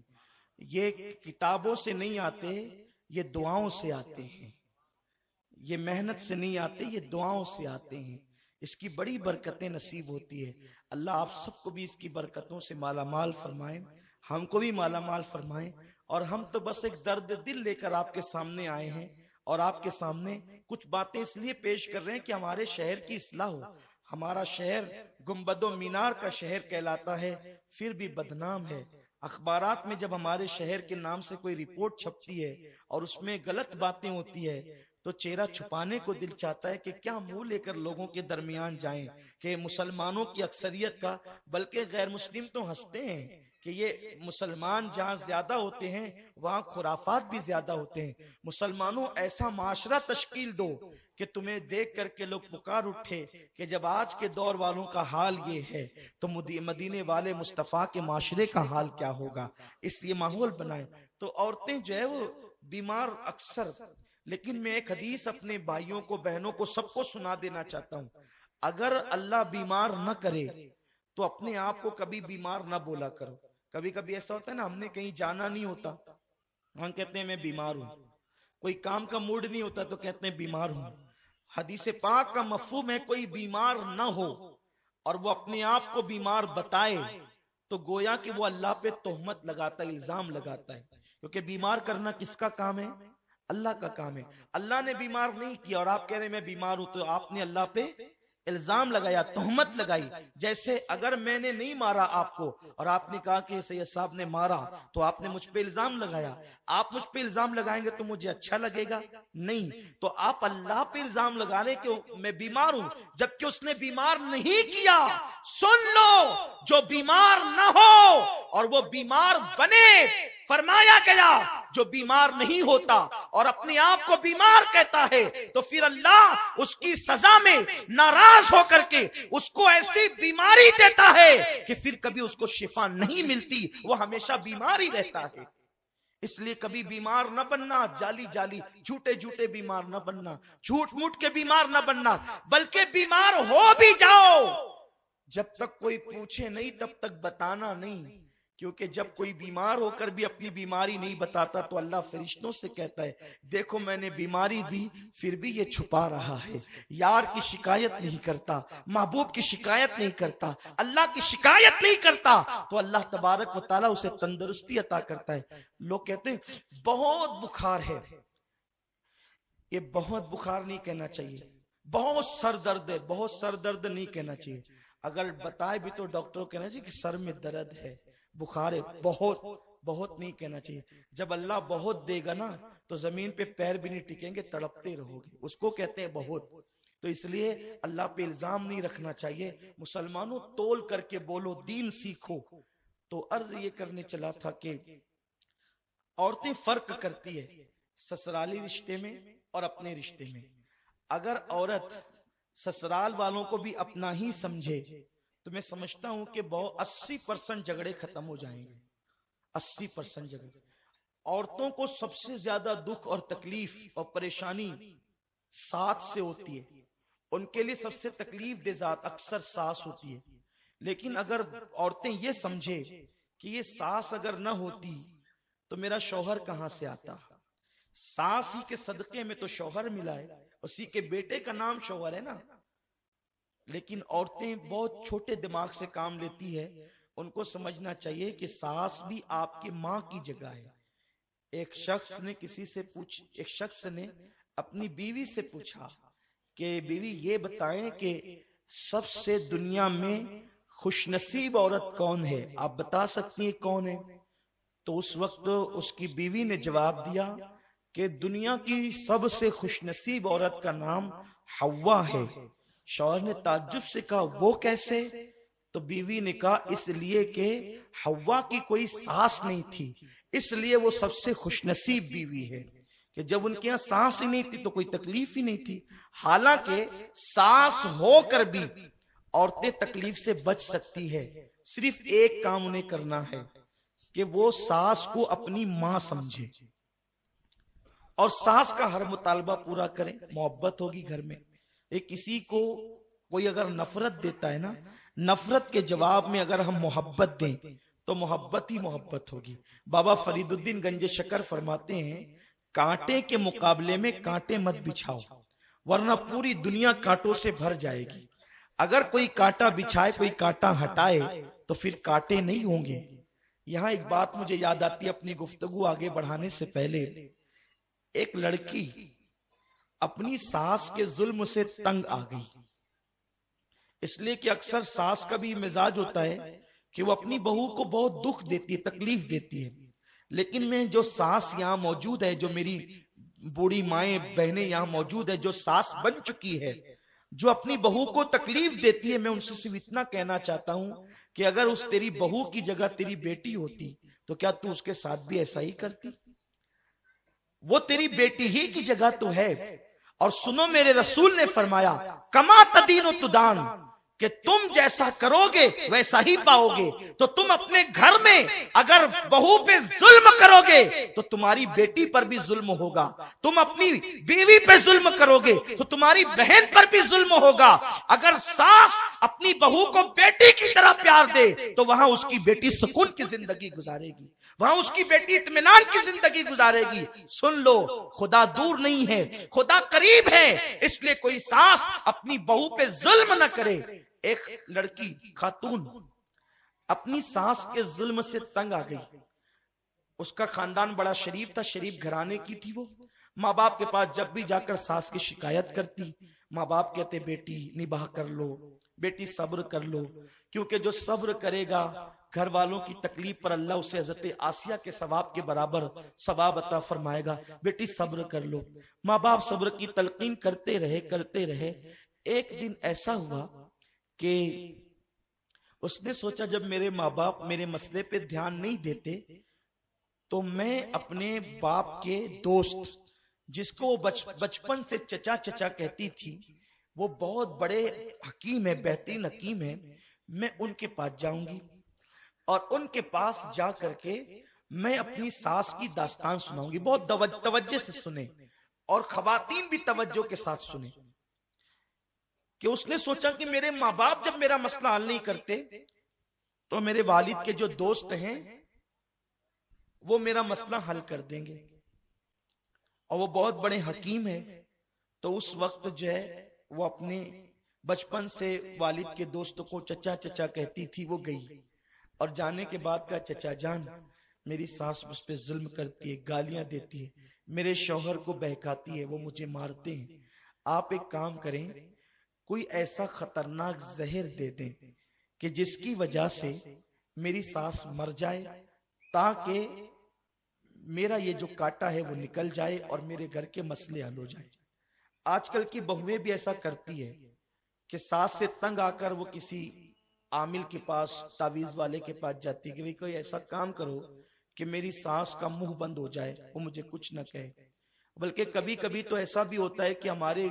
یہ کتابوں سے نہیں آتے, یہ دعاؤں سے آتے ہیں. یہ محنت سے نہیں آتے, یہ دعاؤں سے آتے ہیں. اس کی بڑی برکتیں نصیب ہوتی ہے. اللہ آپ سب کو بھی اس کی برکتوں سے مالا مال فرمائیں, ہم کو بھی مالا مال فرمائیں. اور ہم تو بس ایک درد دل لے کر آپ کے سامنے آئے ہیں, اور آپ کے سامنے کچھ باتیں اس لیے پیش کر رہے ہیں کہ ہمارے شہر کی اصلاح ہو. ہمارا شہر گنبد و مینار کا شہر کہلاتا ہے, پھر بھی بدنام ہے. اخبارات میں جب ہمارے شہر کے نام سے کوئی رپورٹ چھپتی ہے اور اس میں غلط باتیں ہوتی ہے تو چہرہ چھپانے کو دل چاہتا ہے کہ کیا منہ لے کر لوگوں کے درمیان جائیں کہ مسلمانوں کی اکثریت کا, بلکہ غیر مسلم تو ہنستے ہیں کہ یہ مسلمان جہاں زیادہ ہوتے ہیں وہاں خرافات بھی زیادہ ہوتے ہیں. مسلمانوں ایسا معاشرہ تشکیل دو کہ تمہیں دیکھ کر کے لوگ پکار اٹھے کہ جب آج کے دور والوں کا حال یہ ہے تو مدینے والے مصطفیٰ کے معاشرے کا حال کیا ہوگا. اس لیے ماحول بنائیں. تو عورتیں جو ہے وہ بیمار اکثر, لیکن میں ایک حدیث اپنے بھائیوں کو, بہنوں کو, سب کو سنا دینا چاہتا ہوں. اگر اللہ بیمار نہ کرے تو اپنے آپ کو کبھی بیمار نہ بولا کرو. کبھی کبھی ایسا ہوتا ہے نا, ہم نے کہیں جانا نہیں ہوتا, ہم کہتے ہیں میں بیمار ہوں. کوئی کام کا موڈ نہیں ہوتا تو کہتے ہیں بیمار ہوں. حدیث پاک کا مفہوم ہے کوئی بیمار نہ ہو اور وہ اپنے آپ کو بیمار بتائے تو گویا کہ وہ اللہ پہ تہمت لگاتا ہے, الزام لگاتا ہے. کیونکہ بیمار کرنا کس کا کام ہے؟ اللہ کا کام ہے. اللہ نے بیمار نہیں کیا اور آپ کہہ رہے ہیں میں بیمار ہوں, تو آپ نے اللہ پہ الزام لگایا، تہمت لگائی. جیسے اگر میں نے نہیں مارا آپ کو اور آپ نے کہا کہ سید صاحب نے مارا تو آپ نے مجھ پہ الزام لگایا، آپ مجھ پہ الزام لگائیں گے تو مجھے اچھا لگے گا؟ نہیں. تو آپ اللہ پہ الزام لگا رہے کہ میں بیمار ہوں، جبکہ اس نے بیمار نہیں کیا. سن لو، جو بیمار نہ ہو اور وہ بیمار بنے، فرمایا گیا جو بیمار نہیں ہوتا اور اپنے آپ کو بیمار کہتا ہے تو پھر اللہ اس کی سزا میں ناراض ہو کر کے اس کو ایسی بیماری دیتا ہے کہ پھر کبھی اس کو شفا نہیں ملتی، وہ ہمیشہ بیمار ہی رہتا ہے. اس لیے کبھی بیمار نہ بننا، جعلی جھوٹے بیمار نہ بننا، جھوٹ موٹ کے بیمار نہ بننا، بلکہ بیمار ہو بھی جاؤ جب تک کوئی پوچھے نہیں تب تک بتانا نہیں. کیونکہ جب کوئی بیمار ہو کر بھی اپنی بیماری نہیں بتاتا تو اللہ فرشتوں سے کہتا ہے دیکھو میں نے بیماری دی پھر بھی یہ چھپا رہا ہے. یار کی شکایت نہیں کرتا، محبوب کی شکایت نہیں کرتا، اللہ کی شکایت نہیں کرتا تو اللہ تبارک و تعالیٰ اسے تندرستی عطا کرتا ہے. لوگ کہتے ہیں بہت بخار ہے، یہ بہت بخار نہیں کہنا چاہیے، بہت سر درد ہے، بہت سر درد نہیں کہنا چاہیے. اگر بتائے بھی تو ڈاکٹر کو کہنا چاہیے کہ سر میں درد ہے، بخار ہے. بہت نہیں کہنا چاہیے. جب اللہ بہت دے گا نا تو زمین پہ پیر بھی نہیں ٹکیں گے، تڑپتے رہو گے، اس کو کہتے ہیں بہت. تو اس لیے اللہ پہ الزام نہیں رکھنا چاہیے. مسلمانوں تول کر کے بولو، دین سیکھو. تو عرض یہ کرنے چلا تھا کہ عورتیں فرق کرتی ہے سسرالی رشتے میں اور اپنے رشتے میں. اگر عورت سسرال والوں کو بھی اپنا ہی سمجھے تو میں سمجھتا ہوں کہ 80% جھگڑے ختم ہو جائیں گے. 80% جھگڑے. عورتوں کو سب سے زیادہ دکھ اور تکلیف اور پریشانی ساتھ سے ہوتی ہے. ان کے لیے سب سے تکلیف دہ ذات اکثر ساس ہوتی ہے. لیکن اگر عورتیں یہ سمجھے کہ یہ ساس اگر نہ ہوتی تو میرا شوہر کہاں سے آتا، ساس ہی کے صدقے میں تو شوہر ملا ہے، اسی کے بیٹے کا نام شوہر ہے نا. لیکن عورتیں بہت چھوٹے دماغ سے کام لیتی ہے. ان کو سمجھنا چاہیے کہ ساس بھی آپ کی ماں کی جگہ ہے. ایک شخص نے اپنی بیوی سے پوچھا کہ بیوی یہ بتائیں کہ سب سے دنیا میں خوش نصیب عورت کون ہے، آپ بتا سکتی ہیں کون ہے؟ تو اس وقت اس کی بیوی نے جواب دیا کہ دنیا کی سب سے خوش نصیب عورت کا نام حوا ہے. شوہر نے تعجب سے کہا وہ کیسے؟ تو بیوی نے کہا اس لیے کہ حوا کی کوئی ساس نہیں تھی، اس لیے وہ سب سے خوش نصیب بیوی ہے. کہ جب ان کے یہاں ساس ہی نہیں تھی تو کوئی تکلیف ہی نہیں تھی. حالانکہ ساس ہو کر بھی عورتیں تکلیف سے بچ سکتی ہے. صرف ایک کام انہیں کرنا ہے کہ وہ ساس کو اپنی ماں سمجھے اور ساس کا ہر مطالبہ پورا کریں. محبت ہوگی گھر میں. کسی کو کوئی اگر نفرت دیتا ہے نا، نفرت کے جواب میں اگر ہم محبت دیں تو محبت ہی محبت ہوگی. بابا فرید الدین گنج شکر فرماتے ہیں کانٹے کے مقابلے میں کانٹے مت بچھاؤ ورنہ پوری دنیا کانٹوں سے بھر جائے گی. اگر کوئی کانٹا بچھائے کوئی کانٹا ہٹائے تو پھر کانٹے نہیں ہوں گے. یہاں ایک بات مجھے یاد آتی ہے اپنی گفتگو آگے بڑھانے سے پہلے. ایک لڑکی اپنی ساس کے ظلم سے تنگ آ گئی، اس لیے کہ اکثر ساس کا بھی مزاج ہوتا ہے کہ وہ اپنی بہو کو بہت دکھ دیتی ہے، تکلیف دیتی ہے. لیکن میں جو ساس یہاں موجود ہے، جو میری بوڑھی مائیں بہنیں یہاں موجود ہے جو ساس بن چکی ہے، جو اپنی بہو کو تکلیف دیتی ہے، میں ان سے صرف اتنا کہنا چاہتا ہوں کہ اگر اس تیری بہو کی جگہ تیری بیٹی ہوتی تو کیا تو اس کے ساتھ بھی ایسا ہی کرتی؟ وہ تیری بیٹی ہی کی جگہ تو ہے. اور سنو میرے رسول نے فرمایا کما تدین و تدان، کہ تم جیسا کرو گے ویسا ہی پاؤ گے. تو تم اپنے گھر میں اگر بہو پہ ظلم کرو گے تو تمہاری بیٹی پر بھی ظلم ہوگا. تم اپنی بیوی پہ ظلم کرو گے تو تمہاری بہن پر بھی ظلم ہوگا. اگر ساس اپنی بہو کو بیٹی کی طرح پیار دے تو وہاں اس کی بیٹی سکون کی زندگی گزارے گی، وہاں اس کی بیٹی اطمینان کی زندگی گزارے گی. سن لو، خدا دور نہیں ہے، خدا قریب ہے. اس لیے کوئی ساس اپنی بہو پہ ظلم نہ کرے. ایک لڑکی خاتون اپنی ساس کے ظلم سے تنگ آ گئی. اس کا خاندان بڑا شریف تھا، شریف گھرانے کی تھی. وہ ماں باپ کے پاس جب بھی جا کر ساس کی شکایت کرتی، ماں باپ کہتے بیٹی نباہ کر لو، بیٹی صبر کر لو، کیونکہ جو صبر کرے گا گھر والوں کی تکلیف پر اللہ اسے حضرت آسیہ کے ثواب کے برابر ثواب عطا فرمائے گا، بیٹی صبر کر لو۔ ماں باپ صبر کی تلقین کرتے رہے۔ ایک دن ایسا ہوا کہ اس نے سوچا جب میرے ماں باپ میرے مسئلے پہ دھیان نہیں دیتے تو میں اپنے باپ کے دوست جس کو وہ بچپن سے چچا چچا کہتی تھی، وہ بہت بڑے حکیم ہے، بہترین حکیم ہے، میں ان کے پاس جاؤں گی اور ان کے پاس جا کر کے میں اپنی ساس کی داستان سناؤں گی۔ بہت توجہ سے سنیں اور خواتین بھی توجہ کے ساتھ سنیں کہ اس نے سوچا کہ میرے ماں باپ جب میرا مسئلہ حل نہیں کرتے تو میرے والد کے جو دوست ہیں وہ میرا مسئلہ حل کر دیں گے، اور وہ بہت بڑے حکیم ہیں۔ تو اس وقت جو ہے وہ اپنے بچپن سے والد کے دوست کو چچا چچا کہتی تھی، وہ گئی اور جانے کے بعد کا چچا جان میری ساس اس پہ ظلم کرتی ہے، گالیاں دیتی ہے، میرے شوہر کو بہکاتی ہے، وہ مجھے مارتے ہیں، آپ ایک کام کریں کوئی ایسا خطرناک زہر دے دیں کہ جس کی وجہ سے میری ساس مر جائے تاکہ میرا یہ جو کاٹا ہے وہ نکل جائے اور میرے گھر کے مسئلے حل ہو جائے۔ آج کل کی بہویں بھی ایسا کرتی ہے کہ ساس سے تنگ آ کر وہ کسی عامل کے پاس، تعویذ والے کے پاس جاتی کہ کوئی ایسا کام کرو کہ میری ساس کا منہ بند ہو جائے، وہ مجھے کچھ نہ کہے۔ بلکہ کبھی کبھی تو ایسا بھی ہوتا ہے کہ ہمارے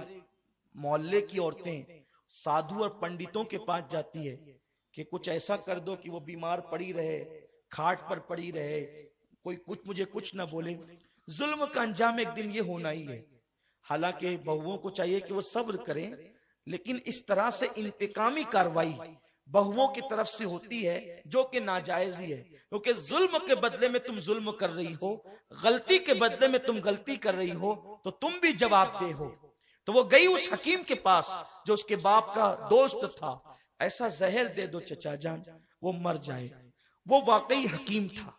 محلے کی عورتیں سادھو اور پنڈتوں کے پاس جاتی ہے کہ کچھ ایسا کر دو کہ وہ بیمار پڑی رہے، کھاٹ پر پڑی رہے، کوئی مجھے کچھ نہ بولے۔ ظلم کا انجام ایک دن یہ ہونا ہی ہے۔ حالانکہ بہووں کو چاہیے کہ وہ صبر کریں، لیکن اس طرح سے انتقامی کاروائی بہووں کی طرف سے ہوتی ہے جو کہ ناجائز ہی ہے، کیونکہ ظلم کے بدلے میں تم ظلم کر رہی ہو، غلطی کے بدلے میں تم غلطی کر رہی ہو، تو تم بھی جواب دہ ہو۔ تو وہ گئی اس حکیم کے پاس جو اس کے باپ کا دوست تھا، ایسا زہر دے دو چچا جان وہ مر جائے۔ وہ واقعی حکیم تھا،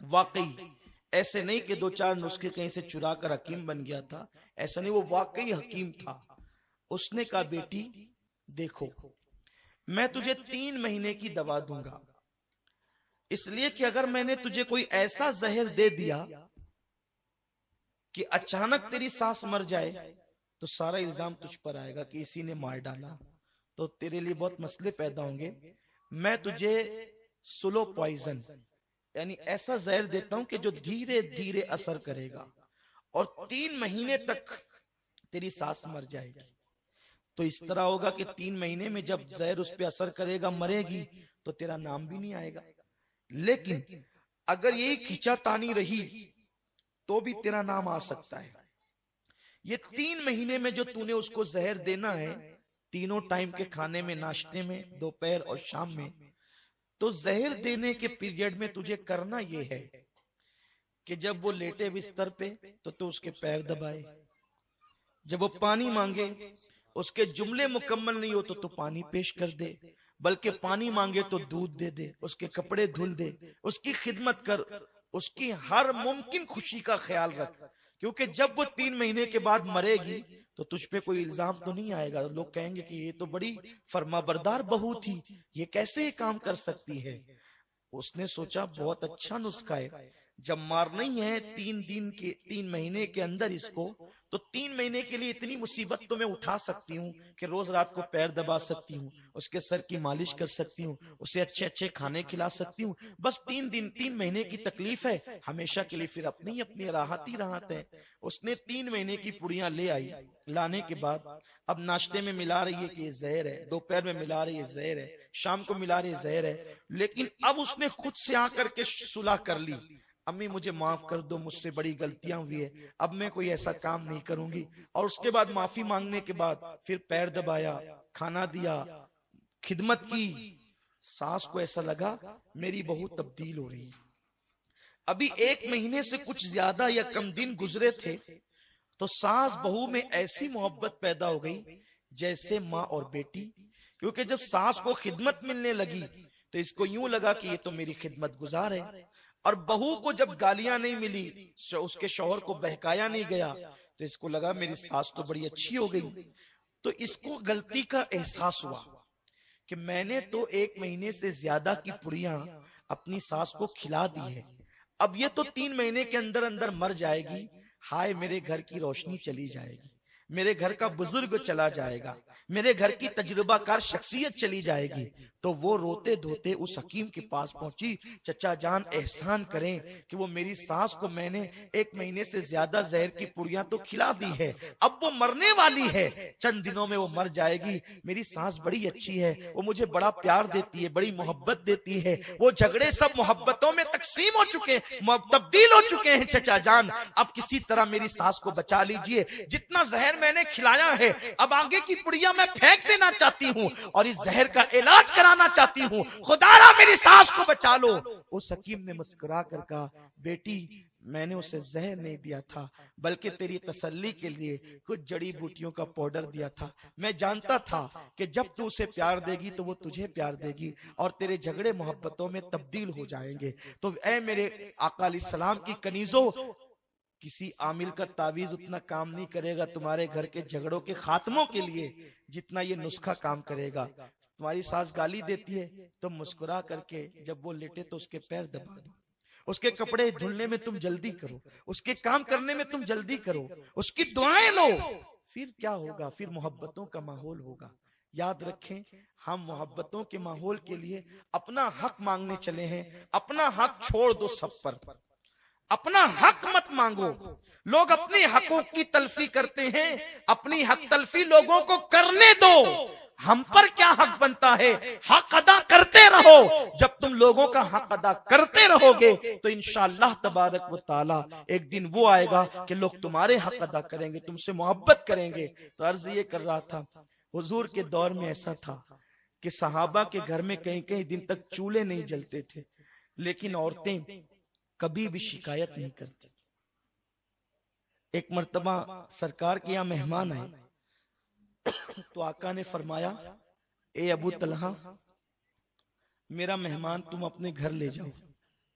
واقعی ایسے نہیں کہ دو چار نسخے کہیں سے چرا کر حکیم بن گیا تھا، ایسا نہیں، وہ واقعی حکیم تھا۔ اس نے کہا بیٹی دیکھو میں تجھے 3 مہینے کی دوا دوں گا، اس لیے کہ اگر میں نے تجھے کوئی ایسا زہر دے دیا کہ اچانک تیری ساس مر جائے تو سارا الزام تجھ پر آئے گا کہ اسی نے مار ڈالا، تو تیرے لیے بہت مسئلے پیدا ہوں گے۔ میں تجھے سلو پوائزن یعنی ایسا زہر دیتا ہوں کہ جو دھیرے دھیرے اثر کرے گا اور 3 مہینے تک تیری ساس مر جائے گی۔ تو اس طرح ہوگا کہ 3 مہینے میں جب زہر اس پہ اثر کرے گا، مرے گی، تو تیرا نام بھی نہیں آئے گا۔ لیکن اگر یہی کھینچا تانی رہی تو بھی تیرا نام آ سکتا ہے۔ یہ 3 مہینے میں جو تو نے اس کو زہر دینا ہے، تینوں ٹائم کے کھانے میں، ناشتے میں، دوپہر اور شام میں، تو زہر دینے کے پیریڈ میں تجھے کرنا یہ ہے کہ جب وہ لیٹے بستر پہ تو اس کے پیر دبائے، جب وہ پانی مانگے اس کے جملے مکمل نہیں ہو تو پانی پیش کر دے، بلکہ پانی مانگے تو دودھ دے دے، اس کے کپڑے دھل دے، اس کی خدمت کر، اس کی ہر ممکن خوشی کا خیال رکھ، کیونکہ جب وہ 3 مہینے کے بعد مرے گی تو تجھ پہ کوئی الزام تو نہیں آئے گا، لوگ کہیں گے کہ یہ تو بڑی فرما بردار بہو تھی، یہ کیسے کام کر سکتی ہے۔ اس نے سوچا بہت اچھا نسخہ ہے، جب مارنا ہی ہے 3 مہینے کے اندر اس کو، تو 3 مہینے کے لیے اتنی مصیبت تو میں اٹھا سکتی ہوں کہ روز رات کو پیر دبا سکتی ہوں، اس کے سر کی مالش کر سکتی ہوں، اسے اچھے اچھے کھانے کھلا سکتی ہوں، بس 3 مہینے کی تکلیف ہے، ہمیشہ کے لیے پھر اپنی راحت ہی راحت ہے۔ اس نے 3 مہینے کی پڑیاں لے آئی، لانے کے بعد اب ناشتے میں ملا رہی ہے کہ یہ زہر ہے، دوپہر میں ملا رہی ہے زہر ہے، شام کو ملا رہی ہے زہر ہے، لیکن اب اس نے خود سے آ کر کے صلح کر لی، امی مجھے معاف کر دو، مجھ سے بڑی غلطیاں ہوئی ہے، اب میں کوئی ایسا کام نہیں کروں گی۔ اور اس کے بعد معافی مانگنے کے بعد پھر پیر دبایا، کھانا دیا، خدمت کی۔ ساس کو ایسا لگا میری بہو تبدیل ہو رہی۔ ابھی 1 مہینے سے کچھ زیادہ یا کم دن گزرے تھے تو ساس بہو میں ایسی محبت پیدا ہو گئی جیسے ماں اور بیٹی، کیونکہ جب ساس کو خدمت ملنے لگی تو اس کو یوں لگا کہ یہ تو میری خدمت گزار ہے، اور بہو کو جب گالیاں نہیں ملی، اس کے شوہر کو بہکایا نہیں گیا، تو اس کو لگا میری ساس تو بڑی اچھی ہو گئی۔ تو اس کو غلطی کا احساس ہوا کہ میں نے تو 1 مہینے سے زیادہ کی پڑیاں اپنی ساس کو کھلا دی ہے، اب یہ تو 3 مہینے کے اندر اندر مر جائے گی، ہائے میرے گھر کی روشنی چلی جائے گی، میرے گھر کا بزرگ چلا جائے گا، میرے گھر کی تجربہ کار شخصیت چلی جائے گی۔ تو وہ روتے دھوتے اس حکیم کے پاس پہنچی، چچا جان احسان کریں کہ وہ میری ساس کو میں نے 1 مہینے سے زیادہ زہر کی پڑیاں تو کھلا دی ہے، اب وہ مرنے والی ہے، چند دنوں میں وہ مر جائے گی، میری ساس بڑی اچھی ہے، وہ مجھے بڑا پیار دیتی ہے، بڑی محبت دیتی ہے، وہ جھگڑے سب محبتوں میں تقسیم ہو چکے، تبدیل ہو چکے ہیں، چچا جان اب کسی طرح میری ساس کو بچا لیجئے، جتنا زہر میں نے کھلایا ہے اب آگے کی پڑیاں میں پھینک دینا چاہتی ہوں اور اس زہر کا علاج کرانا چاہتی ہوں، خدا را میری ساس کو بچا لو۔ اس حکیم نے مسکرا کر کہا، بیٹی میں نے اسے زہر نہیں دیا تھا بلکہ تیری تسلی کے لیے کچھ جڑی بوٹیوں کا پاؤڈر دیا تھا، میں جانتا تھا کہ جب تو اسے پیار دے گی تو وہ تجھے پیار دے گی اور تیرے جھگڑے محبتوں میں تبدیل ہو جائیں گے۔ تو اے میرے آقا علیہ السلام کی کنیزوں، کسی عامل کا تعویذ اتنا کام نہیں کرے گا تمہارے گھر کے جھگڑوں کے خاتموں کے لیے جتنا یہ نسخہ کام کرے گا۔ تمہاری ساس گالی دیتی ہے تو مسکرا کر کے جب وہ لیٹے تو اس کے پیر دبا دو، اس کے کپڑے دھلنے میں تم جلدی کرو، اس کے کام کرنے میں تم جلدی کرو، اس کی دعائیں لو، پھر کیا ہوگا؟ پھر محبتوں کا ماحول ہوگا۔ یاد رکھیں ہم محبتوں کے ماحول کے لیے اپنا حق مانگنے چلے ہیں، اپنا حق چھوڑ دو سب پر، اپنا حق مت مانگو۔ لوگ اپنی حقوق کی تلفی کرتے ہیں، اپنی حق تلفی لوگوں کو کرنے دو، ہم پر کیا حق بنتا ہے؟ حق ادا کرتے رہو، جب تم لوگوں کا حق ادا کرتے رہو گے تو انشاءاللہ تبارک و تعالی ایک دن وہ آئے گا کہ لوگ تمہارے حق ادا کریں گے، تم سے محبت کریں گے۔ تو عرض یہ کر رہا تھا حضور کے دور میں ایسا تھا کہ صحابہ کے گھر میں کئی کئی دن تک چولہے نہیں جلتے تھے، لیکن عورتیں کبھی بھی شکایت نہیں کرتی۔ ایک مرتبہ سرکار کے یہاں مہمان آئے تو آقا نے فرمایا، اے ابو طلحہ میرا مہمان تم اپنے گھر لے جاؤ۔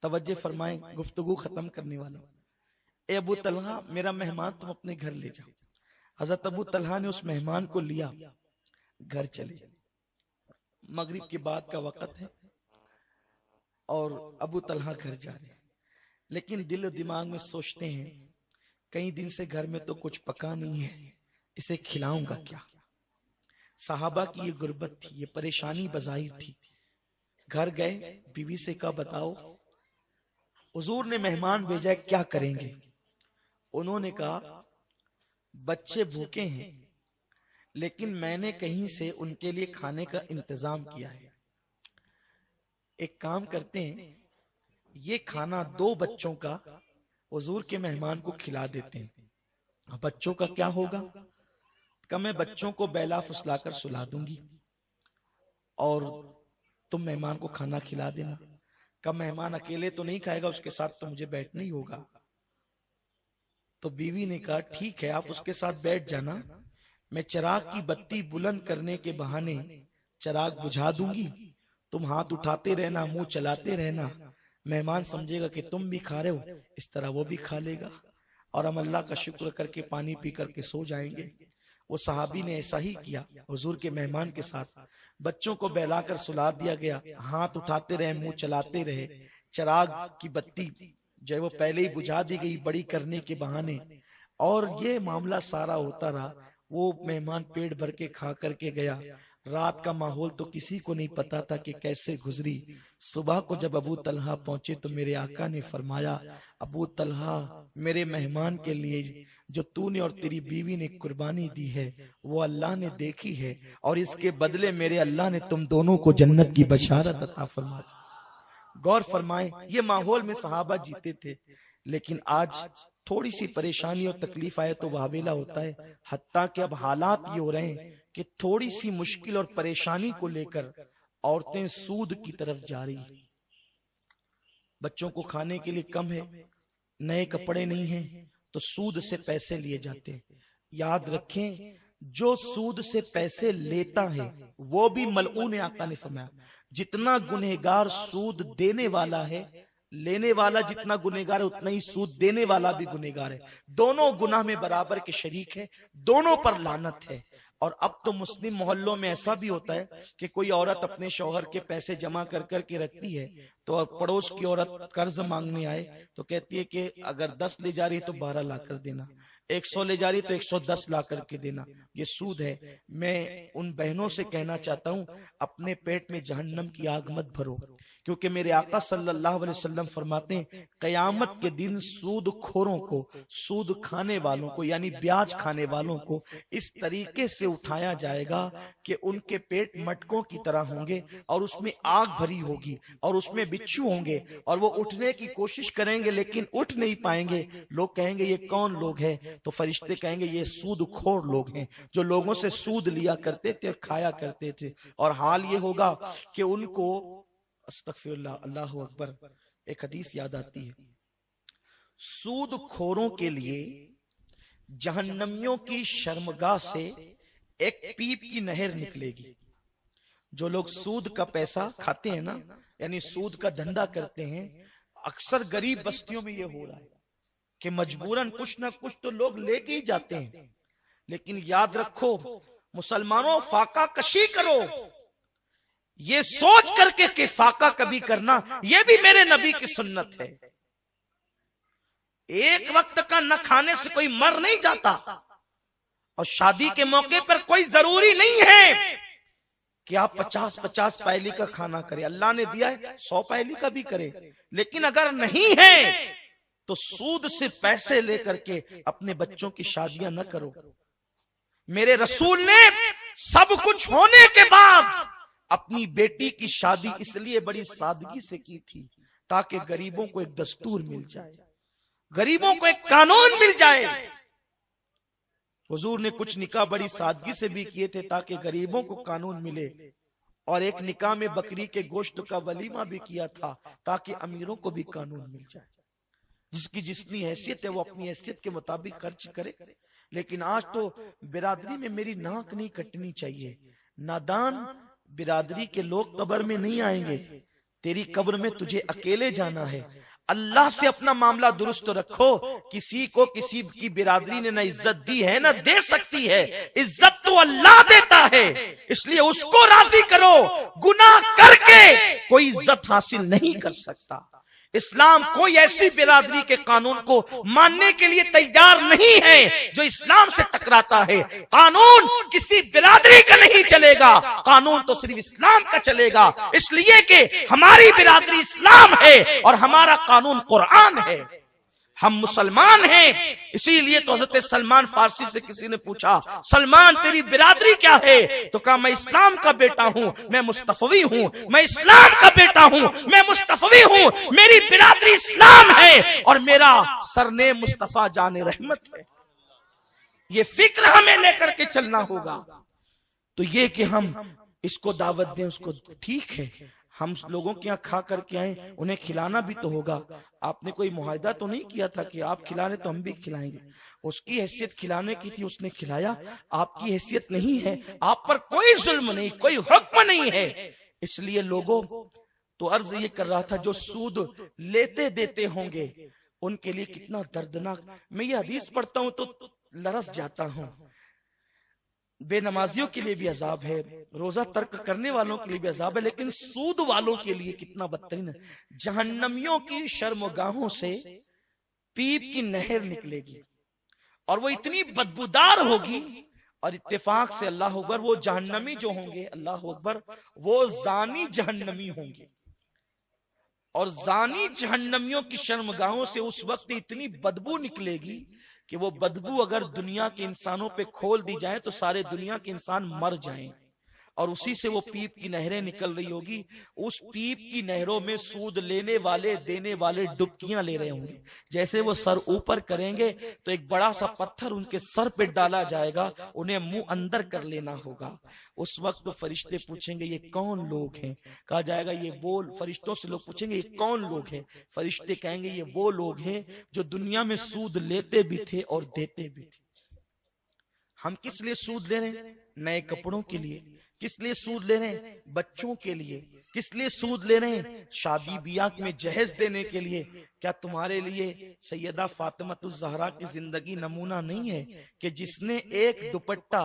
توجہ فرمائیں، گفتگو ختم کرنے والا، اے ابو طلحہ میرا مہمان تم اپنے گھر لے جاؤ۔ حضرت ابو طلحہ نے اس مہمان کو لیا، گھر چلے۔ مغرب کے بعد کا وقت ہے اور ابو طلحہ گھر جا رہے ہیں، لیکن دل و دماغ میں سوچتے ہیں کئی دن سے گھر میں تو کچھ پکا نہیں ہے، اسے کھلاؤں گا کیا؟ صحابہ کی یہ غربت تھی، یہ پریشانی بظاہر تھی۔ گھر گئے، بیوی سے کہا بتاؤ حضور نے مہمان بھیجا ہے، کیا کریں گے؟ انہوں نے کہا بچے بھوکے ہیں لیکن میں نے کہیں سے ان کے لیے کھانے کا انتظام کیا ہے، ایک کام کرتے ہیں یہ کھانا 2 بچوں کا حضور کے مہمان کو کھلا دیتے ہیں۔ بچوں کا کیا ہوگا؟ کہ میں بچوں کو بیلا فسلا کر سلا دوں گی اور تم مہمان کو کھانا کھلا دینا۔ کہ مہمان اکیلے تو نہیں کھائے گا، اس کے ساتھ تو مجھے بیٹھنا ہی ہوگا۔ تو بیوی نے کہا ٹھیک ہے آپ اس کے ساتھ بیٹھ جانا، میں چراغ کی بتی بلند کرنے کے بہانے چراغ بجھا دوں گی، تم ہاتھ اٹھاتے رہنا، منہ چلاتے رہنا، مہمان سمجھے گا کہ تم بھی کھا رہے ہو، اس طرح وہ بھی کھا لے گا اور ہم اللہ کا شکر کر کے پانی پی کر کے سو جائیں گے۔ وہ صحابی نے ایسا ہی کیا، حضور کے مہمان کے ساتھ بچوں کو بہلا کر سلا دیا گیا، ہاتھ اٹھاتے رہے، منہ چلاتے رہے، چراغ کی بتی جو ہے وہ پہلے ہی بجھا دی گئی بڑی کرنے کے بہانے، اور یہ معاملہ سارا ہوتا رہا۔ وہ مہمان پیٹ بھر کے کھا کر کے گیا۔ رات کا ماحول تو کسی کو نہیں پتا تھا کہ کیسے گزری۔ صبح کو جب ابو طلحہ پہنچے تو میرے آقا نے فرمایا ابو طلحہ میرے مہمان کے لیے جو تو نے اور تیری بیوی نے قربانی دی ہے وہ اللہ نے دیکھی ہے، اور اس کے بدلے میرے اللہ نے تم دونوں کو جنت کی بشارت عطا فرما دی۔ غور فرمائیں، یہ ماحول میں صحابہ جیتے تھے، لیکن آج تھوڑی سی پریشانی اور تکلیف آئے تو واویلا ہوتا ہے، حتیٰ کہ اب حالات یہ ہو رہے ہیں کہ تھوڑی سی مشکل اور پریشانی کو لے کر عورتیں سود کی طرف جا رہی، بچوں کو کھانے کے لیے کم ہے، نئے کپڑے نہیں ہیں تو سود سے پیسے لیے جاتے ہیں۔ یاد رکھیں جو سود سے پیسے لیتا ہے وہ بھی ملعون ہے۔ آقا نے فرمایا جتنا گنہگار سود دینے والا ہے، لینے والا جتنا گنہگار ہے اتنا ہی سود دینے والا بھی گنہگار ہے، دونوں گناہ میں برابر کے شریک ہے، دونوں پر لعنت ہے۔ اور اب تو مسلم محلوں میں ایسا بھی ہوتا ہے کہ کوئی عورت اپنے شوہر کے پیسے جمع کر کر کے رکھتی ہے، تو پڑوس کی عورت قرض مانگنے آئے تو کہتی ہے کہ اگر 10 لے جا رہی تو 12 لا کر دینا، 100 لے جا رہی تو 110 لا کر کے دینا، یہ سود ہے۔ میں ان بہنوں سے کہنا چاہتا ہوں اپنے پیٹ میں جہنم کی آگ مت بھرو، کیونکہ میرے آقا صلی اللہ علیہ وسلم فرماتے ہیں قیامت کے دن سود خوروں کو، سود کھانے والوں کو یعنی بیاج کھانے والوں کو اس طریقے سے اٹھایا جائے گا کہ ان کے پیٹ مٹکوں کی طرح ہوں گے اور اس میں آگ بھری ہوگی اور اس میں بچھو ہوں گے اور وہ اٹھنے کی کوشش کریں گے لیکن اٹھ نہیں پائیں گے۔ لوگ کہیں گے یہ کون لوگ ہیں؟ تو فرشتے کہیں گے یہ سود خور لوگ ہیں جو لوگوں سے سود لیا کرتے تھے اور کھایا کرتے تھے، اور حال یہ ہوگا کہ ان کو استغفر اللہ، اللہ اکبر، ایک حدیث یاد آتی ہے، سود خوروں کے لیے جہنمیوں کی شرمگاہ سے ایک پیپ کی نہر نکلے گی۔ جو لوگ سود کا پیسہ کھاتے ہیں نا، یعنی سود کا دھندا کرتے ہیں، اکثر غریب بستیوں میں یہ ہو رہا ہے کہ مجبوراً کچھ نہ کچھ تو لوگ لے کے ہی جاتے ہیں، لیکن یاد رکھو مسلمانوں فاقہ کشی کرو، یہ سوچ کر کے کہ فاقہ کبھی کرنا، یہ بھی میرے نبی کی سنت ہے۔ ایک وقت کا نہ کھانے سے کوئی مر نہیں جاتا، اور شادی کے موقع پر کوئی ضروری نہیں ہے کہ آپ 50 پہلی کا کھانا کرے، اللہ نے دیا ہے 100 پہلی کا بھی کرے، لیکن اگر نہیں ہے تو سود سے پیسے لے کر کے اپنے بچوں کی شادیاں نہ کرو۔ میرے رسول نے سب کچھ ہونے کے بعد اپنی بیٹی کی شادی اس لیے بڑی سادگی سے کی تھی تاکہ غریبوں کو ایک دستور مل جائے، غریبوں کو ایک قانون مل جائے۔ حضور نے کچھ نکاح بڑی سادگی سے بھی کیے تھے تاکہ غریبوں کو قانون ملے، اور ایک نکاح میں بکری کے گوشت کا ولیمہ بھی کیا تھا تاکہ امیروں کو بھی قانون مل جائے۔ جس کی جتنی حیثیت ہے وہ اپنی حیثیت کے مطابق خرچ کرے، لیکن آج تو برادری میں میری ناک نہیں کٹنی چاہیے۔ نادان برادری کے لوگ قبر میں نہیں آئیں گے، تیری قبر میں تجھے اکیلے جانا ہے۔ اللہ سے اپنا معاملہ درست رکھو، کسی کو کسی کی برادری نے نہ عزت دی ہے نہ دے سکتی ہے، عزت تو اللہ دیتا ہے، اس لیے اس کو راضی کرو۔ گناہ کر کے کوئی عزت حاصل نہیں کر سکتا۔ اسلام کوئی ایسی برادری کے قانون کو ماننے کے لیے تیار نہیں ہے جو اسلام سے ٹکراتا ہے۔ قانون کسی برادری کا نہیں چلے گا، قانون تو صرف اسلام کا چلے گا، اس لیے کہ ہماری برادری اسلام ہے اور ہمارا قانون قرآن ہے، ہم مسلمان ہیں۔ اسی لیے تو حضرت سلمان فارسی سے کسی نے پوچھا سلمان تیری برادری کیا ہے؟ تو کہا میں اسلام کا بیٹا ہوں، میں مصطفی ہوں، میں اسلام کا بیٹا ہوں، میں مصطفی ہوں، میری برادری اسلام ہے اور میرا سرنیم مصطفیٰ جان رحمت ہے۔ یہ فکر ہمیں لے کر کے چلنا ہوگا۔ تو یہ کہ ہم اس کو دعوت دیں، اس کو ٹھیک ہے، ہم لوگوں کے یہاں کھا کر کے آئیں، انہیں کھلانا بھی تو ہوگا۔ آپ نے کوئی معاہدہ تو نہیں کیا تھا کہ آپ کھلانے تو ہم بھی کھلائیں گے، اس کی حیثیت کھلانے کی تھی، اس نے کھلایا، آپ کی حیثیت نہیں ہے، آپ پر کوئی ظلم نہیں، کوئی حکم نہیں ہے۔ اس لیے لوگوں تو عرض یہ کر رہا تھا جو سود لیتے دیتے ہوں گے ان کے لیے کتنا دردناک۔ میں یہ حدیث پڑھتا ہوں تو لرز جاتا ہوں۔ بے نمازیوں کے لیے بھی عذاب ہے، روزہ ترک کرنے والوں کے لیے بھی عذاب ہے، لیکن سود والوں کے لیے کتنا بدترین ہے۔ جہنمیوں کی شرمگاہوں سے پیپ کی نہر نکلے گی اور وہ اتنی بدبودار ہوگی، اور اتفاق سے اللہ اکبر وہ جہنمی جو ہوں گے، اللہ اکبر، وہ زانی جہنمی ہوں گے، اور زانی جہنمیوں کی شرمگاہوں سے اس وقت اتنی بدبو نکلے گی کہ وہ بدبو اگر دنیا کے انسانوں پہ کھول دی جائے تو سارے دنیا کے انسان مر جائیں، اور اسی سے وہ پیپ کی نہریں نکل رہی ہوگی۔ اس پیپ کی نہروں میں سود لینے والے دینے والے ڈبکیاں لے رہے ہوں گے، جیسے وہ سر اوپر کریں گے تو ایک بڑا سا پتھر ان کے سر پہ ڈالا جائے گا، انہیں منہ اندر کر لینا ہوگا۔ اس وقت تو فرشتے پوچھیں گے یہ کون لوگ ہیں؟ کہا جائے گا یہ وہ، فرشتوں سے لوگ پوچھیں گے یہ کون لوگ ہیں؟ فرشتے کہیں گے یہ وہ لوگ ہیں جو دنیا میں سود لیتے بھی تھے اور دیتے بھی تھے۔ ہم کس لیے سود لے رہے ہیں؟ نئے کپڑوں کے لیے۔ کس لیے سود لے رہے ہیں؟ بچوں کے لیے۔ کس لیے سود لے رہے ہیں؟ شادی بیاہ میں جہیز دینے کے لیے۔ کیا تمہارے لیے سیدہ فاطمہ الزہرا کی زندگی نمونہ نہیں ہے کہ جس نے ایک دوپٹہ